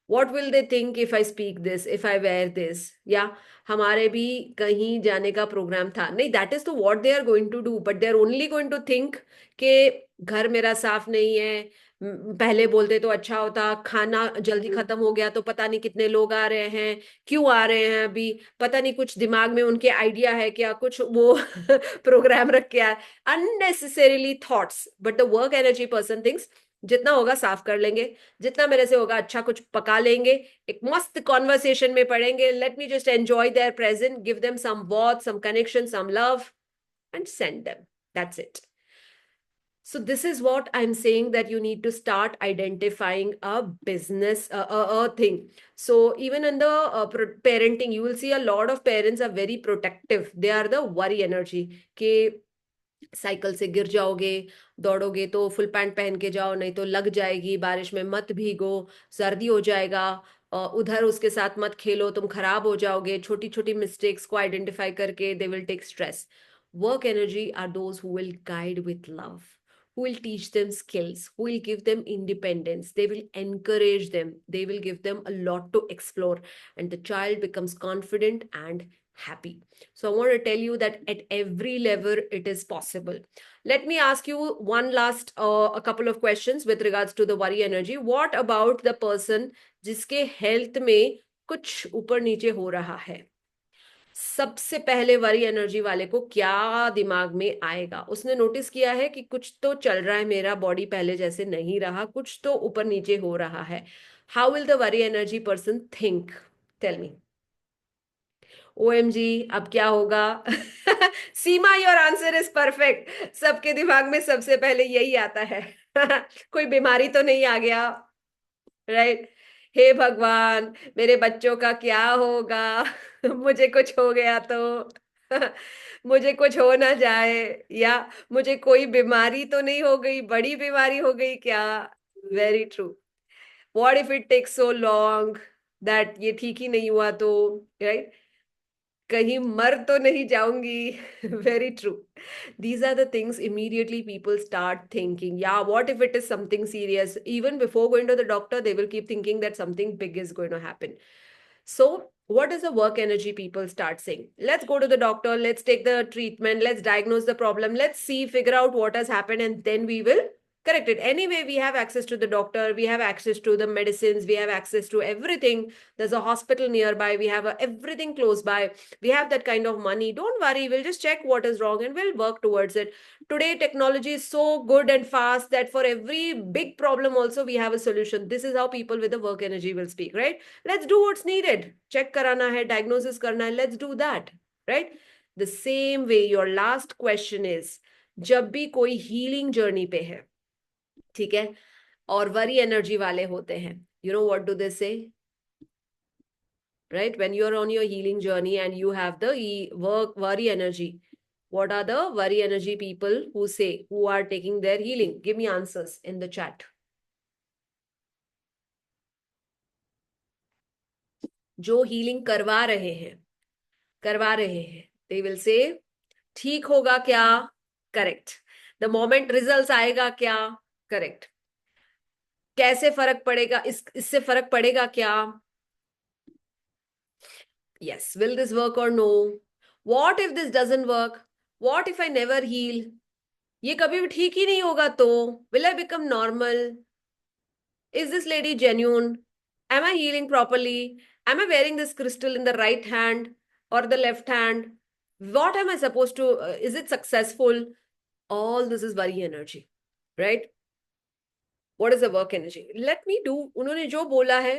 What will they think if I speak this, if I wear this? या हमारे भी कहीं जाने का programme था. नहीं, that is to what they are going to do, but they are only going to think कि घर मेरा साफ नहीं है, पहले बोलते तो अच्छा होता, खाना जल्दी खत्म हो गया तो पता नहीं कितने लोग आ रहे हैं, क्यों आ रहे हैं अभी, पता नहीं कुछ दिमाग में उनके आइडिया है क्या, कुछ वो प्रोग्राम रख के आए, unnecessarily thoughts. But the work energy person thinks जितना होगा साफ कर लेंगे, जितना मेरे से होगा अच्छा कुछ पका लेंगे, एक मस्त कॉन्वर्सेशन में पढ़ेंगे, let me just enjoy their present, give them some watch, some connection, some love, and send them. That's it. So this is what I'm saying, that you need to start identifying a business, a thing. So even in the parenting, you will see a lot of parents are very protective. They are the worry energy. कि cycle से गिर जाओगे, दौड़ोगे तो full pant पहन के जाओ, नहीं तो लग जाएगी, बारिश में मत भीगो, सर्दी हो जाएगा, उधर उसके साथ मत खेलो, तुम खराब हो जाओगे, छोटी छोटी मिस्टेक्स को आइडेंटिफाई करके they will take stress. Work energy are those who will guide with love, who will teach them skills, who will give them independence, they will encourage them, they will give them a lot to explore, and the child becomes confident and happy. So I want to tell you that at every level it is possible. Let me ask you one last a couple of questions with regards to the worry energy. What about the person जिसके health में कुछ ऊपर नीचे हो रहा है? सबसे पहले वरी एनर्जी वाले को क्या दिमाग में आएगा? उसने नोटिस किया है कि कुछ तो चल रहा है, मेरा बॉडी पहले जैसे नहीं रहा, कुछ तो ऊपर नीचे हो रहा है. How will the worry energy person think? Tell me. OMG, अब क्या होगा? Seema, your answer is perfect. सबके दिमाग में सबसे पहले यही आता है. कोई बीमारी तो नहीं आ गया, राइट? हे भगवान, मेरे बच्चों का क्या होगा? मुझे कुछ हो गया तो मुझे कुछ हो ना जाए, या मुझे कोई बीमारी तो नहीं हो गई, बड़ी बीमारी हो गई क्या? Very true. What if it takes so long that ये ठीक ही नहीं हुआ तो, राइट? कहीं मर तो नहीं जाऊंगी. Very true. These are the things immediately people start thinking. Yeah, what if it is something serious? Even before going to the doctor, they will keep thinking that something big is going to happen. So, what does the work energy people start saying? Let's go to the doctor, let's take the treatment, let's diagnose the problem, let's see, figure out what has happened, and then we will correct it. Anyway, we have access to the doctor, we have access to the medicines, we have access to everything. There's a hospital nearby, we have everything close by, we have that kind of money. Don't worry, we'll just check what is wrong and we'll work towards it. Today, technology is so good and fast that for every big problem also we have a solution. This is how people with the work energy will speak, right? Let's do what's needed. Check karana hai, diagnosis karna hai, let's do that, right? The same way, your last question is, जब भी कोई healing journey पे है, ठीक है, और worry energy वाले होते हैं, you know what do they say? Right? When you're on your healing journey and you have the worry energy, what are the worry energy people who say, who are taking their healing? Give me answers in the chat. जो healing करवा रहे हैं, they will say, ठीक होगा क्या? Correct. The moment results आएगा क्या? Correct. कैसे फर्क पड़ेगा, इससे फर्क पड़ेगा क्या? Yes. Will this work or no? What if this doesn't work? What if I never heal? ये कभी भी ठीक ही नहीं होगा तो will I become normal? Is this lady genuine? Am I healing properly? Am I wearing this crystal in the right hand or the left hand? What am I supposed to, is it successful? All this is worry energy, right? What is the work energy? Let me do. उन्होंने जो बोला है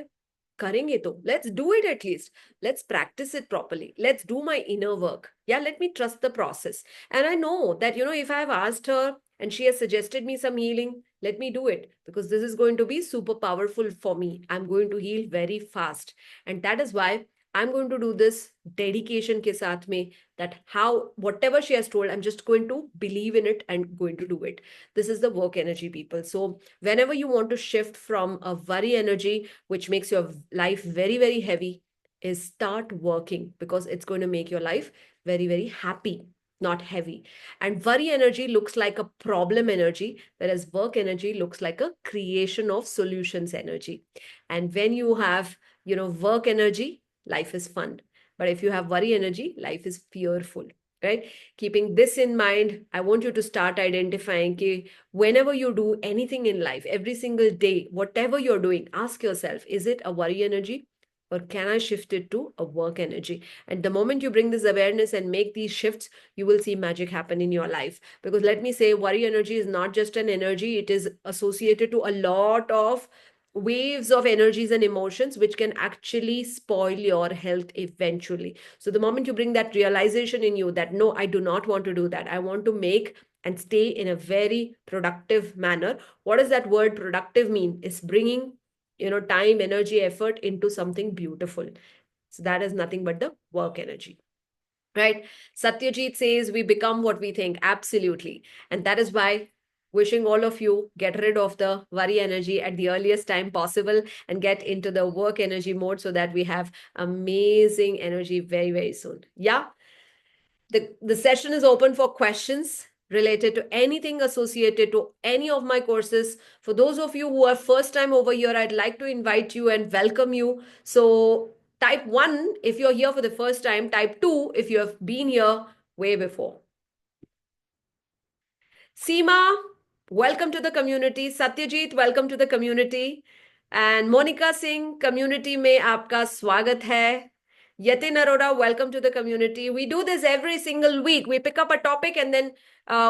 करेंगे तो let's do it at least. Let's practice it properly. Let's do my inner work. Yeah, let me trust the process. And I know that, you know, if I have asked her and she has suggested me some healing, let me do it, because this is going to be super powerful for me. I'm going to heal very fast. And that is why I'm going to do this dedication ke saath mein, that how, whatever she has told, I'm just going to believe in it and going to do it. This is the work energy, people. So whenever you want to shift from a worry energy, which makes your life very, very heavy, is start working, because it's going to make your life very, very happy, not heavy. And worry energy looks like a problem energy, whereas work energy looks like a creation of solutions energy. And when you have, you know, work energy, life is fun. But if you have worry energy, life is fearful. right? Keeping this in mind, I want you to start identifying कि whenever you do anything in life, every single day, whatever you're doing, ask yourself, is it a worry energy? Or can I shift it to a work energy? And the moment you bring this awareness and make these shifts, you will see magic happen in your life. Because let me say, worry energy is not just an energy, it is associated to a lot of waves of energies and emotions, which can actually spoil your health eventually. So the moment you bring that realization in you that, no, I do not want to do that, I want to make and stay in a very productive manner. What does that word productive mean? It's bringing time, energy, effort into something beautiful. So that is nothing but the work energy, right? Satyajit says we become what we think. Absolutely. And that is why wishing all of you get rid of the worry energy at the earliest time possible and get into the work energy mode so that we have amazing energy very, very soon. Yeah. The session is open for questions related to anything associated to any of my courses. For those of you who are first time over here, I'd like to invite you and welcome you. So type 1 if you're here for the first time, type 2 if you have been here way before. Seema, welcome to the community. Satyajit, welcome to the community. And Monica Singh, community में आपका स्वागत है. Yatin Arora, welcome to the community. We do this every single week. We pick up a topic and then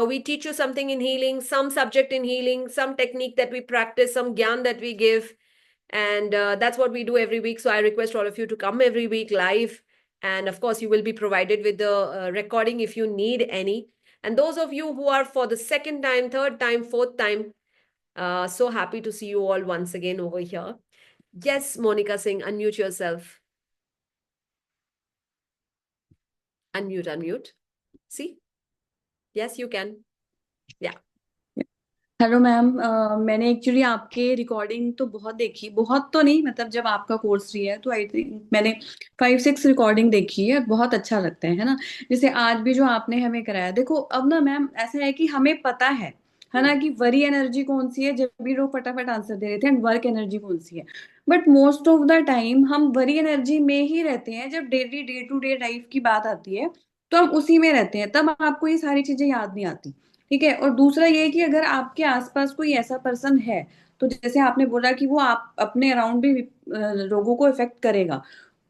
we teach you something in healing, some subject in healing, some technique that we practice, some gyan that we give. And that's what we do every week. So I request all of you to come every week live. And of course, you will be provided with the recording if you need any. And those of you who are for the second time, third time, fourth time, so happy to see you all once again over here. Yes, Monica Singh, unmute yourself. Unmute, unmute. See? Yes, you can. Yeah. Hello ma'am, मैंने actually आपके recording तो बहुत देखी, बहुत तो नहीं, मतलब जब आपका कोर्स फ्री है तो आई थिंक मैंने 5-6 रिकॉर्डिंग देखी है, बहुत अच्छा लगता है ना। जैसे आज भी जो आपने हमें कराया, देखो अब ना मैम ऐसा है कि हमें पता है ना, कि वरी एनर्जी कौन सी है, जब भी लोग फटाफट आंसर दे रहे थे, एंड वर्क एनर्जी कौन सी है। But most of the time हम वरी एनर्जी में ही रहते हैं। जब daily day to day life की बात आती है तो हम उसी में रहते हैं, तब आपको ये सारी चीजें याद नहीं आती। ठीक है। और दूसरा ये कि अगर आपके आसपास कोई ऐसा पर्सन है, तो जैसे आपने बोला कि वो आप अपने अराउंड भी लोगों को इफेक्ट करेगा,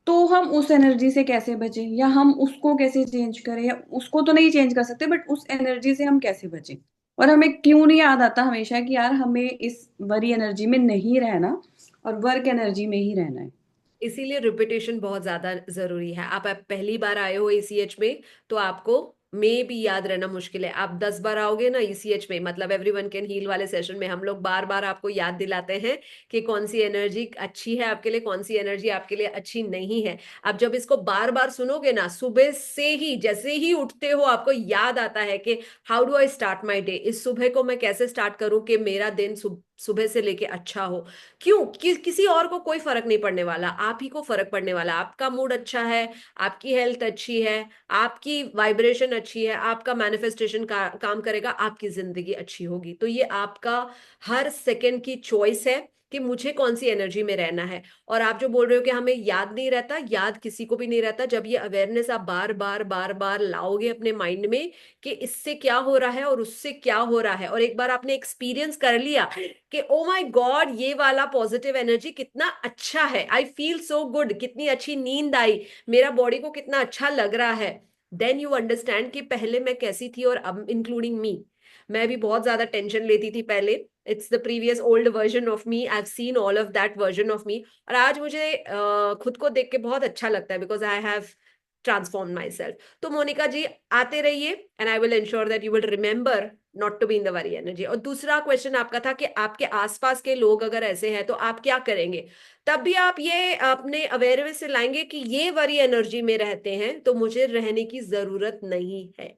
तो हम उस एनर्जी से कैसे बचें, या हम उसको कैसे चेंज करें, या उसको तो नहीं चेंज कर सकते बट उस एनर्जी से हम कैसे बचें। और हमें क्यों नहीं याद आता हमेशा कि यार हमें इस वरी एनर्जी में नहीं रहना और वर्क एनर्जी में ही रहना है। इसीलिए रिपीटेशन बहुत ज्यादा जरूरी है। आप पहली बार आए हो ईसीएच में तो आपको में भी याद रहना मुश्किल है। आप 10 बार आओगे ना ईसीएच में, मतलब एवरीवन कैन हील वाले सेशन में, हम लोग बार बार आपको याद दिलाते हैं कि कौन सी एनर्जी अच्छी है आपके लिए, कौन सी एनर्जी आपके लिए अच्छी नहीं है। आप जब इसको बार बार सुनोगे ना, सुबह से ही जैसे ही उठते हो आपको याद आता है कि how do I start my day, इस सुबह को मैं कैसे स्टार्ट करूं कि मेरा दिन सुबह से लेके अच्छा हो। क्यों? किसी और को कोई फर्क नहीं पड़ने वाला, आप ही को फर्क पड़ने वाला। आपका मूड अच्छा है, आपकी हेल्थ अच्छी है, आपकी वाइब्रेशन अच्छी है, आपका मैनिफेस्टेशन काम करेगा, आपकी जिंदगी अच्छी होगी। तो ये आपका हर सेकंड की चॉइस है कि मुझे कौन सी एनर्जी में रहना है। और आप जो बोल रहे हो कि हमें याद नहीं रहता, याद किसी को भी नहीं रहता। जब ये अवेयरनेस आप बार बार बार बार लाओगे अपने माइंड में कि इससे क्या हो रहा है और उससे क्या हो रहा है, और एक बार आपने एक्सपीरियंस कर लिया कि ओ माय गॉड ये वाला पॉजिटिव एनर्जी कितना अच्छा है, आई फील सो गुड, कितनी अच्छी नींद आई, मेरा बॉडी को कितना अच्छा लग रहा है, देन यू अंडरस्टैंड कि पहले मैं कैसी थी और अब, इंक्लूडिंग मी, मैं भी बहुत ज्यादा टेंशन लेती थी पहले। It's the previous old version of me, I have seen all of that version of me. और आज मुझे खुद को देख के बहुत अच्छा लगता है because I have transform myself. तो मोनिका जी आते रहिए and I will ensure that you will remember not to be in the worry energy. और दूसरा क्वेश्चन आपका था कि आपके आसपास के लोग अगर ऐसे हैं तो आप क्या करेंगे। तब भी आप ये अपने अवेयरनेस से लाएंगे कि ये वरी एनर्जी में रहते हैं तो मुझे रहने की जरूरत नहीं है।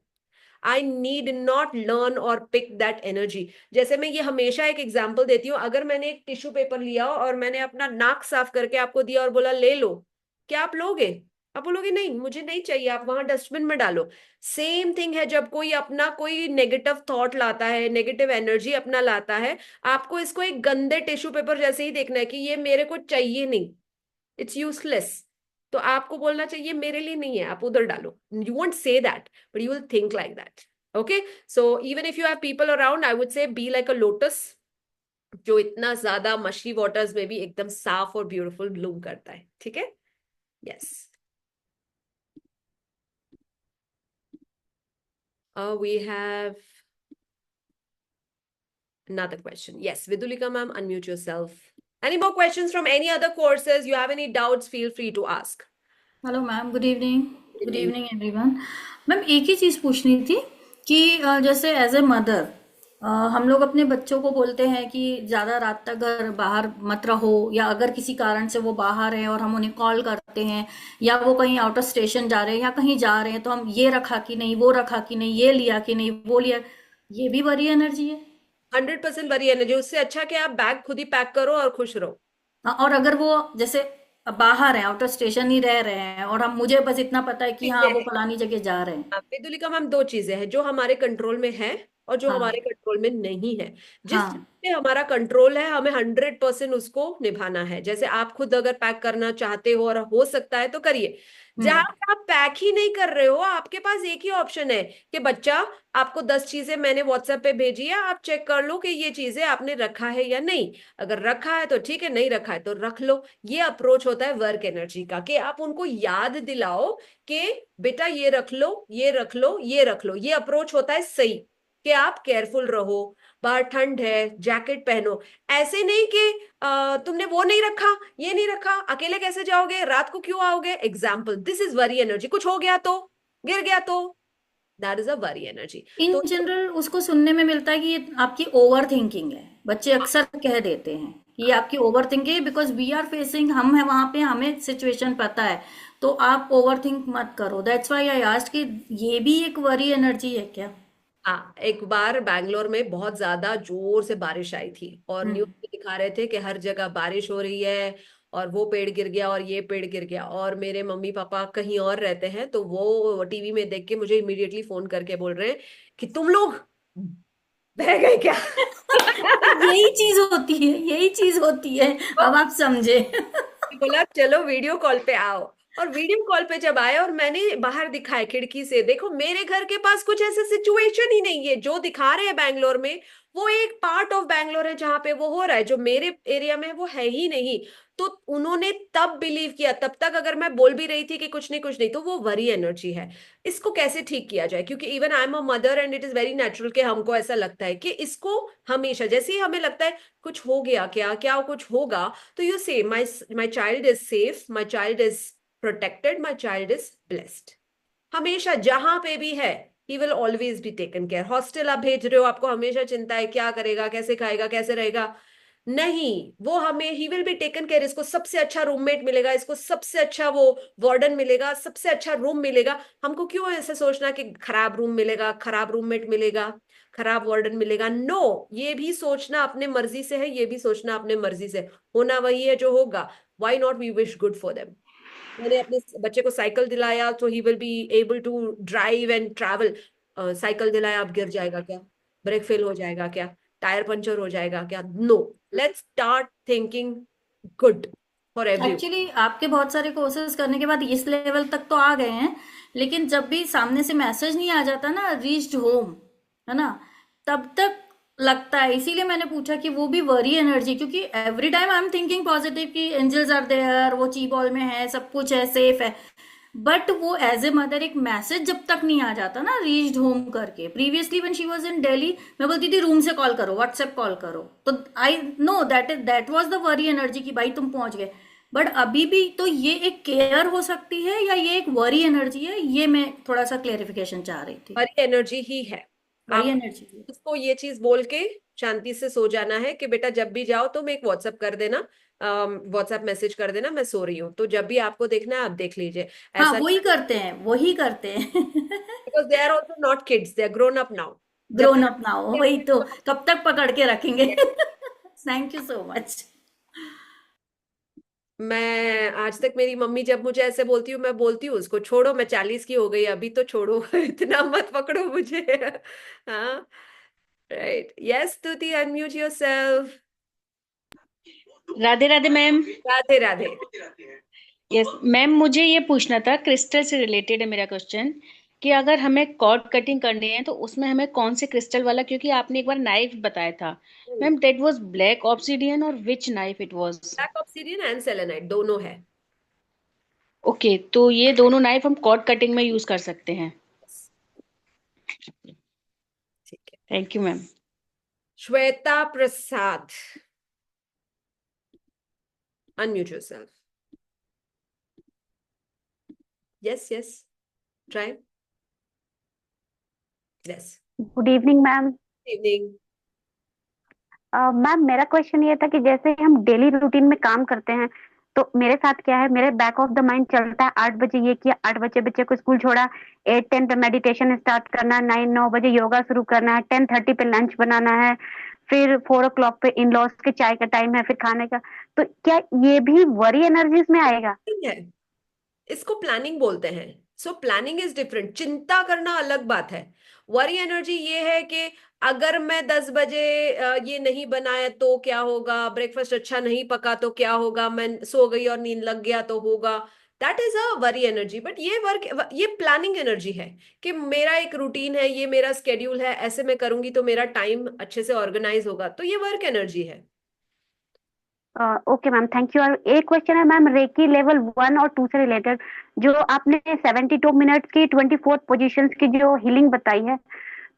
आई नीड नॉट लर्न और पिक दैट एनर्जी। जैसे मैं ये हमेशा एक एग्जाम्पल देती हूँ, अगर मैंने एक टिश्यू पेपर लिया और मैंने अपना नाक साफ करके आपको दिया और बोला ले लो, क्या आप लोगे? आप बोलोगे नहीं मुझे नहीं चाहिए, आप वहां डस्टबिन में डालो। सेम थिंग है, जब कोई अपना कोई नेगेटिव थॉट लाता है, नेगेटिव एनर्जी अपना लाता है, आपको इसको एक गंदे टिश्यू पेपर जैसे ही देखना है कि ये मेरे को चाहिए नहीं, इट्स यूजलेस। तो आपको बोलना चाहिए मेरे लिए नहीं है, आप उधर डालो. You won't say that, but you will think like that. Okay, so even if you have people around, I would से बी लाइक अ लोटस, जो इतना ज्यादा मशी वाटर्स में भी एकदम साफ और ब्यूटीफुल ब्लूम करता है. ठीक है. Yes. We have another question. Yes, Vidulika ma'am, unmute yourself. Any more questions from any other courses? You have any doubts, feel free to ask. Hello ma'am, good evening. Good good evening. Evening everyone. Ma'am एक ही चीज़ पूछनी थी कि जैसे as a mother हम लोग अपने बच्चों को बोलते हैं कि ज़्यादा रात तक घर बाहर मत रहो, या अगर किसी कारण से वो बाहर हैं और हम उन्हें कॉल करते हैं, या वो कहीं आउट ऑफ स्टेशन जा रहे हैं या कहीं जा रहे हैं, तो हम ये रखा कि नहीं, वो रखा कि नहीं, ये लिया कि नहीं, वो लिया, ये भी वरी एनर्जी है? 100% बड़ी एनर्जी. उससे अच्छा कि आप बैग खुद ही पैक करो और खुश रहो. हाँ, और अगर वो जैसे बाहर हैं, आउट ऑफ स्टेशन ही रह रहे हैं, और हम मुझे बस इतना पता है कि हाँ वो फलानी जगह जा रहे हैं. वेदुलिका मैम, दो चीजें हैं जो हमारे कंट्रोल में है और जो हमारे हाँ. कंट्रोल में नहीं है. जिस चीज हाँ. पे हमारा कंट्रोल है हमें 100% उसको निभाना है. जैसे आप खुद अगर पैक करना चाहते हो और हो सकता है तो करिए. जहां हम्म. पे आप पैक ही नहीं कर रहे हो, आपके पास एक ही ऑप्शन है कि बच्चा, आपको 10 चीजें मैंने व्हाट्सएप पे भेजी है, आप चेक कर लो कि ये चीजें आपने रखा है या नहीं. अगर रखा है तो ठीक है, नहीं रखा है तो रख लो. ये अप्रोच होता है वर्क एनर्जी का, कि आप उनको याद दिलाओ कि बेटा ये रख लो, ये रख लो, ये रख लो. ये अप्रोच होता है सही, कि आप केयरफुल रहो, बाहर ठंड है, जैकेट पहनो. ऐसे नहीं कि तुमने वो नहीं रखा, ये नहीं रखा, अकेले कैसे जाओगे, रात को क्यों आओगे. Example, this is worry energy. कुछ हो गया तो, गिर गया तो, that is a worry energy. In तो जनरल उसको सुनने में मिलता है कि ये आपकी ओवर थिंकिंग है. बच्चे अक्सर कह देते हैं कि ये आपकी ओवर थिंकिंग है, बिकॉज वी आर फेसिंग, हम है वहां पे, हमें सिचुएशन पता है, तो आप ओवर थिंक मत करो. दैट्स व्हाई आई आस्क्ड कि ये भी एक वरी एनर्जी है क्या? हाँ, एक बार बैंगलोर में बहुत ज्यादा जोर से बारिश आई थी और न्यूज हम्म. में दिखा रहे थे कि हर जगह बारिश हो रही है, और वो पेड़ गिर गया और ये पेड़ गिर गया. और मेरे मम्मी पापा कहीं और रहते हैं, तो वो टीवी में देख के मुझे इमीडिएटली फोन करके बोल रहे हैं कि तुम लोग बह गए क्या. यही चीज होती है, यही चीज होती है. अब आप समझे. बोला चलो वीडियो कॉल पे आओ. और वीडियो कॉल पे जब आए और मैंने बाहर दिखाए खिड़की से, देखो मेरे घर के पास कुछ ऐसे सिचुएशन ही नहीं है. जो दिखा रहे हैं बैंगलोर में, वो एक पार्ट ऑफ बैंगलोर है जहां पे वो हो रहा है. जो मेरे एरिया में है वो है ही नहीं. तो उन्होंने तब बिलीव किया. तब तक अगर मैं बोल भी रही थी कि कुछ नहीं कुछ नहीं, तो वो वरी एनर्जी है. इसको कैसे ठीक किया जाए, क्योंकि even I am a mother and it is very natural कि हमको ऐसा लगता है कि इसको हमेशा, जैसे ही हमें लगता है कुछ हो गया, क्या क्या कुछ होगा, तो यू से my child is safe, my child is protected, my child is blessed. हमेशा जहां पे भी है, he will always be taken care. Hostel आप भेज रहे हो, आपको हमेशा चिंता है क्या करेगा, कैसे खाएगा, कैसे रहेगा. नहीं, वो हमें ही विल बी टेकन केयर. इसको सबसे अच्छा रूममेट मिलेगा, इसको सबसे अच्छा वो वार्डन मिलेगा, सबसे अच्छा रूम मिलेगा. हमको क्यों ऐसे सोचना कि खराब रूम मिलेगा, खराब रूममेट मिलेगा, खराब वार्डन मिलेगा. नो, ये भी सोचना अपने मर्जी से है, ये भी सोचना अपने मर्जी से. होना वही है जो होगा. Why not we wish good for them. मैंने अपने बच्चे को साइकिल दिलाया तो he will be able to drive and travel. Cycle दिलाया, अब गिर जाएगा क्या, ब्रेक फेल हो जाएगा क्या, टायर पंचर हो जाएगा क्या. No, let's start thinking good for every. Actually आपके बहुत सारे कोर्सेज करने के बाद इस लेवल तक तो आ गए हैं, लेकिन जब भी सामने से मैसेज नहीं आ जाता ना, रीच्ड होम, है ना, तब तक लगता है. इसीलिए मैंने पूछा कि वो भी वरी एनर्जी, क्योंकि every time I am thinking positive कि एंजल्स आर देयर, वो ची बॉल में है, सब कुछ है, सेफ है. बट वो एज ए मदर एक मैसेज जब तक नहीं आ जाता ना, रीच्ड होम करके. Previously when she was in Delhi, मैं बोलती थी रूम से कॉल करो, व्हाट्सएप कॉल करो, तो I know that was the worry energy कि भाई तुम पहुंच गए. बट अभी भी तो ये एक केयर हो सकती है या ये एक वरी एनर्जी है, ये मैं थोड़ा सा क्लेरिफिकेशन चाह रही थी. हमारी एनर्जी ही है. वरी आप एनर्जी है. उसको ये चीज बोल के शांति से सो जाना है कि बेटा जब भी जाओ तो मैं एक व्हाट्सएप कर देना, व्हाट्सएप मैसेज कर देना, मैं सो रही हूँ. तो जब भी आपको देखना है आप देख लीजिए. हाँ, ऐसा, वही करते हैं, वही करते हैं. Because they are also not kids, they are grown up now. जब ग्रोन अप ना हो, वही तो. तक कब तक पकड़ के रखेंगे. Thank you so much. मैं आज तक, मेरी मम्मी जब मुझे ऐसे बोलती हूँ, मैं बोलती हूँ उसको छोड़ो, मैं 40 की हो गई अभी, तो छोड़ो. इतना मत पकड़ो मुझे. हाँ. राइट. यस स्तुति, unmute yourself. Radhe Radhe ma'am. Radhe Radhe. Yes ma'am, मुझे ये पूछना था, क्रिस्टल से रिलेटेड है मेरा क्वेश्चन, कि अगर हमें कॉर्ड कटिंग करनी है तो उसमें हमें कौन से क्रिस्टल वाला, क्योंकि आपने एक बार नाइफ बताया था ma'am, that was black obsidian, और which knife it was? Black obsidian and selenite दोनों है। ओके, तो ये दोनों नाइफ हम कॉर्ड कटिंग में यूज कर सकते हैं। ठीक है। Thank you ma'am. Shweta Prasad, unmute yourself. Yes, yes. Try. Yes. Good evening ma'am. Evening. Ma'am मेरा क्वेश्चन ये था कि जैसे हम डेली रूटीन में काम करते हैं तो मेरे साथ क्या है, मेरे बैक ऑफ द माइंड चलता है 8 बजे ये किया, 8 बजे बच्चे को स्कूल छोड़ा, 8-10 पे मेडिटेशन स्टार्ट करना, 9-9 बजे योगा शुरू करना है, 10:30 पे लंच बनाना है, फिर 4 o'clock पे इन लॉज के चाय का टाइम है, फिर खाने का। तो क्या ये भी वरी एनर्जीज में आएगा? ठीक है, इसको प्लानिंग बोलते हैं। सो प्लानिंग इज डिफरेंट, चिंता करना अलग बात है। वरी एनर्जी ये है कि अगर मैं 10 बजे ये नहीं बनाया तो क्या होगा, ब्रेकफास्ट अच्छा नहीं पका तो क्या होगा, मैं सो गई और नींद लग गया तो होगा। That is a worry energy. But ये प्लानिंग एनर्जी है कि मेरा एक रूटीन है, ये मेरा स्केड्यूल है, ऐसे मैं करूंगी तो मेरा टाइम अच्छे से ऑर्गेनाइज होगा, तो ये वर्क एनर्जी है। Okay ma'am, thank you. और एक क्वेश्चन है मैम, रेकी लेवल 1 और 2 से रिलेटेड, जो आपने 72 मिनट्स की 24 पोजीशंस की जो हीलिंग बताई है,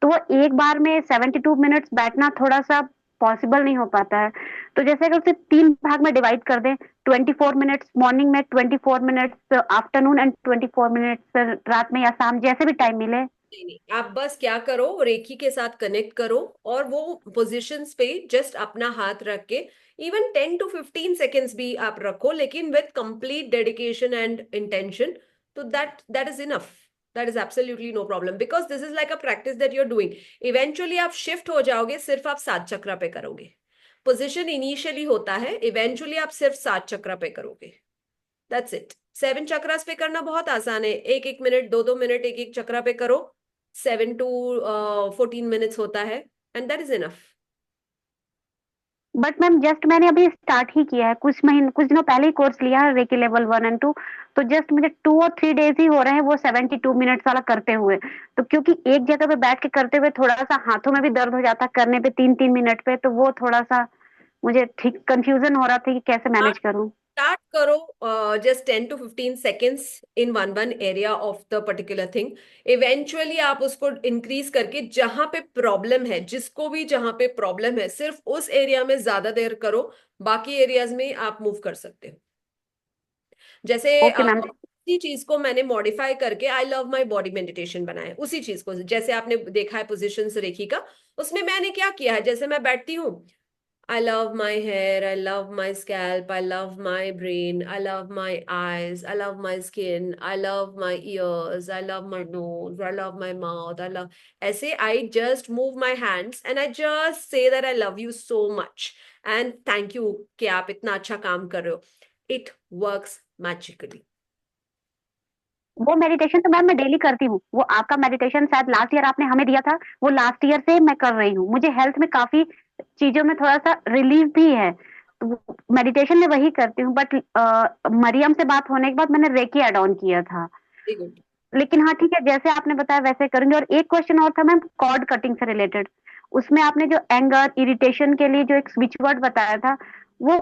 तो वो एक बार में 72 मिनट्स बैठना थोड़ा सा पॉसिबल नहीं हो पाता है। तो जैसे अगर उसे 3 भाग में डिवाइड कर दें, 24 मिनट्स मॉर्निंग में, 24 मिनट्स आफ्टरनून एंड 24 मिनट्स रात में या शाम, जैसे भी टाइम मिले। नहीं नहीं, आप बस क्या करो, रेकी के साथ कनेक्ट करो और वो पोजीशंस पे जस्ट अपना हाथ रख के इवन 10 to 15 seconds भी आप रखो, लेकिन with complete dedication and intention. तो that is enough. That is absolutely no problem, because this is like a practice that you are doing. Eventually आप शिफ्ट हो जाओगे, सिर्फ आप 7 चक्रा पे करोगे। पोजिशन इनिशियली होता है, इवेंचुअली आप सिर्फ 7 चक्रा पे करोगे। That's it. 7 चक्रास पे करना बहुत आसान है, 1-1 मिनट, 2-2 मिनट एक एक चक्रा पे करो। 7 to 14 minutes होता है, and that is enough. But ma'am just मैंने अभी स्टार्ट ही किया है, कुछ दिनों पहले ही कोर्स लिया है रेकी लेवल 1 एंड 2। तो जस्ट मुझे 2 और 3 डेज ही हो रहे हैं वो 72 मिनट्स वाला करते हुए। तो क्योंकि एक जगह पे बैठ के करते हुए थोड़ा सा हाथों में भी दर्द हो जाता है करने पे 3-3 मिनट पे, तो वो थोड़ा सा मुझे ठीक कंफ्यूजन हो रहा था कि कैसे मैनेज करूं। स्टार्ट करो just 10 to 15 seconds in one one area of the particular thing. Eventually आप उसको इंक्रीज करके, जहां पे प्रॉब्लम है, जिसको भी जहां पे प्रॉब्लम है, सिर्फ उस एरिया में ज्यादा देर करो, बाकी एरियाज में आप मूव कर सकते हो। जैसे ओके मैम। उसी चीज को मैंने मॉडिफाई करके I love my body meditation बनाया। उसी चीज को जैसे आपने देखा है पोजिशन रेखी का, उसमें मैंने क्या किया है, जैसे मैं बैठती हूँ, I love my hair, I love my scalp, I love my brain, I love my eyes, I love my skin, I love my ears, I love my nose, I love my mouth, I love, ऐसे I just move my hands and I just say that I love you so much and thank you कि आप इतना अच्छा काम कर रहे हो। It works magically. वो मेडिटेशन तो मैम मैं डेली करती हूँ, वो आपका मेडिटेशन शायद लास्ट ईयर आपने हमें दिया था, वो लास्ट ईयर से मैं कर रही हूँ। मुझे हेल्थ में काफी चीजों में थोड़ा सा रिलीफ भी है, तो मेडिटेशन में वही करती हूँ। बट मरियम से बात होने के बाद मैंने रेकी एड ऑन किया था। Very good. लेकिन हाँ ठीक है, जैसे आपने बताया वैसे करूंगी। और एक क्वेश्चन और था मैम, कॉर्ड कटिंग से रिलेटेड, उसमें आपने जो एंगर इरिटेशन के लिए जो एक स्विच वर्ड बताया था, वो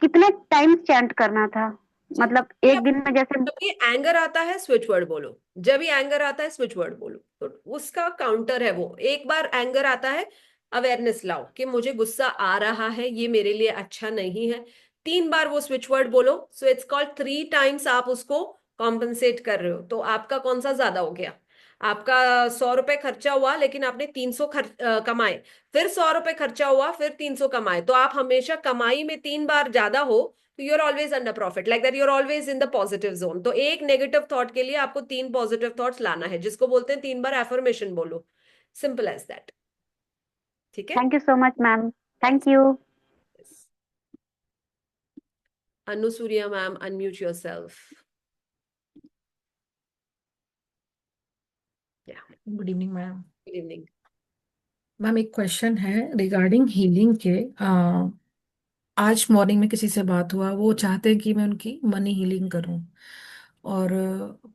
कितने टाइम्स चैंट करना था? मतलब एक दिन में जैसे। जब ये एंगर आता है स्विच वर्ड बोलो, जब ये एंगर आता है स्विच वर्ड बोलो, तो उसका काउंटर है वो। एक बार एंगर आता है, अवेयरनेस लाओ कि मुझे गुस्सा आ रहा है, ये मेरे लिए अच्छा नहीं है। 3 बार वो स्विच वर्ड बोलो, सो इट्स कॉल्ड 3 times आप उसको कॉम्पनसेट कर रहे हो। तो आपका कौन सा ज्यादा हो गया? आपका 100 रुपए खर्चा हुआ लेकिन आपने 300 कमाए, फिर 100 रुपए खर्चा हुआ, फिर 300 कमाए, तो आप हमेशा कमाई में 3 बार ज्यादा हो, तो you are always under profit, like that you are always in the positive zone. तो एक नेगेटिव थॉट के लिए आपको 3 पॉजिटिव थॉट्स लाना है, जिसको बोलते हैं 3 बार एफर्मेशन बोलो। Simple as that. ठीक है। Thank you so much ma'am. Thank you. Anusurya ma'am, unmute yourself. Good evening ma'am. Good evening. Ma'am एक क्वेश्चन है रिगार्डिंग हीलिंग के। आज मॉर्निंग में किसी से बात हुआ, वो चाहते हैं कि मैं उनकी मनी हीलिंग करूं। और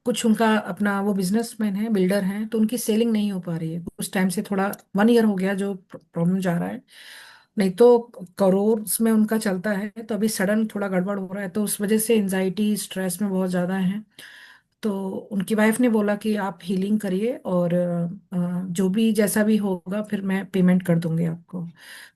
कुछ उनका अपना, वो बिजनेसमैन है, बिल्डर हैं, तो उनकी सेलिंग नहीं हो पा रही है कुछ टाइम से, थोड़ा 1 ईयर हो गया जो प्रॉब्लम जा रहा है। नहीं तो करोड़ में उनका चलता है, तो अभी सडन थोड़ा गड़बड़ हो रहा है, तो उस वजह से एंजाइटी स्ट्रेस में बहुत ज़्यादा है। तो उनकी वाइफ ने बोला कि आप हीलिंग करिए, और जो भी जैसा भी होगा फिर मैं पेमेंट कर दूंगी आपको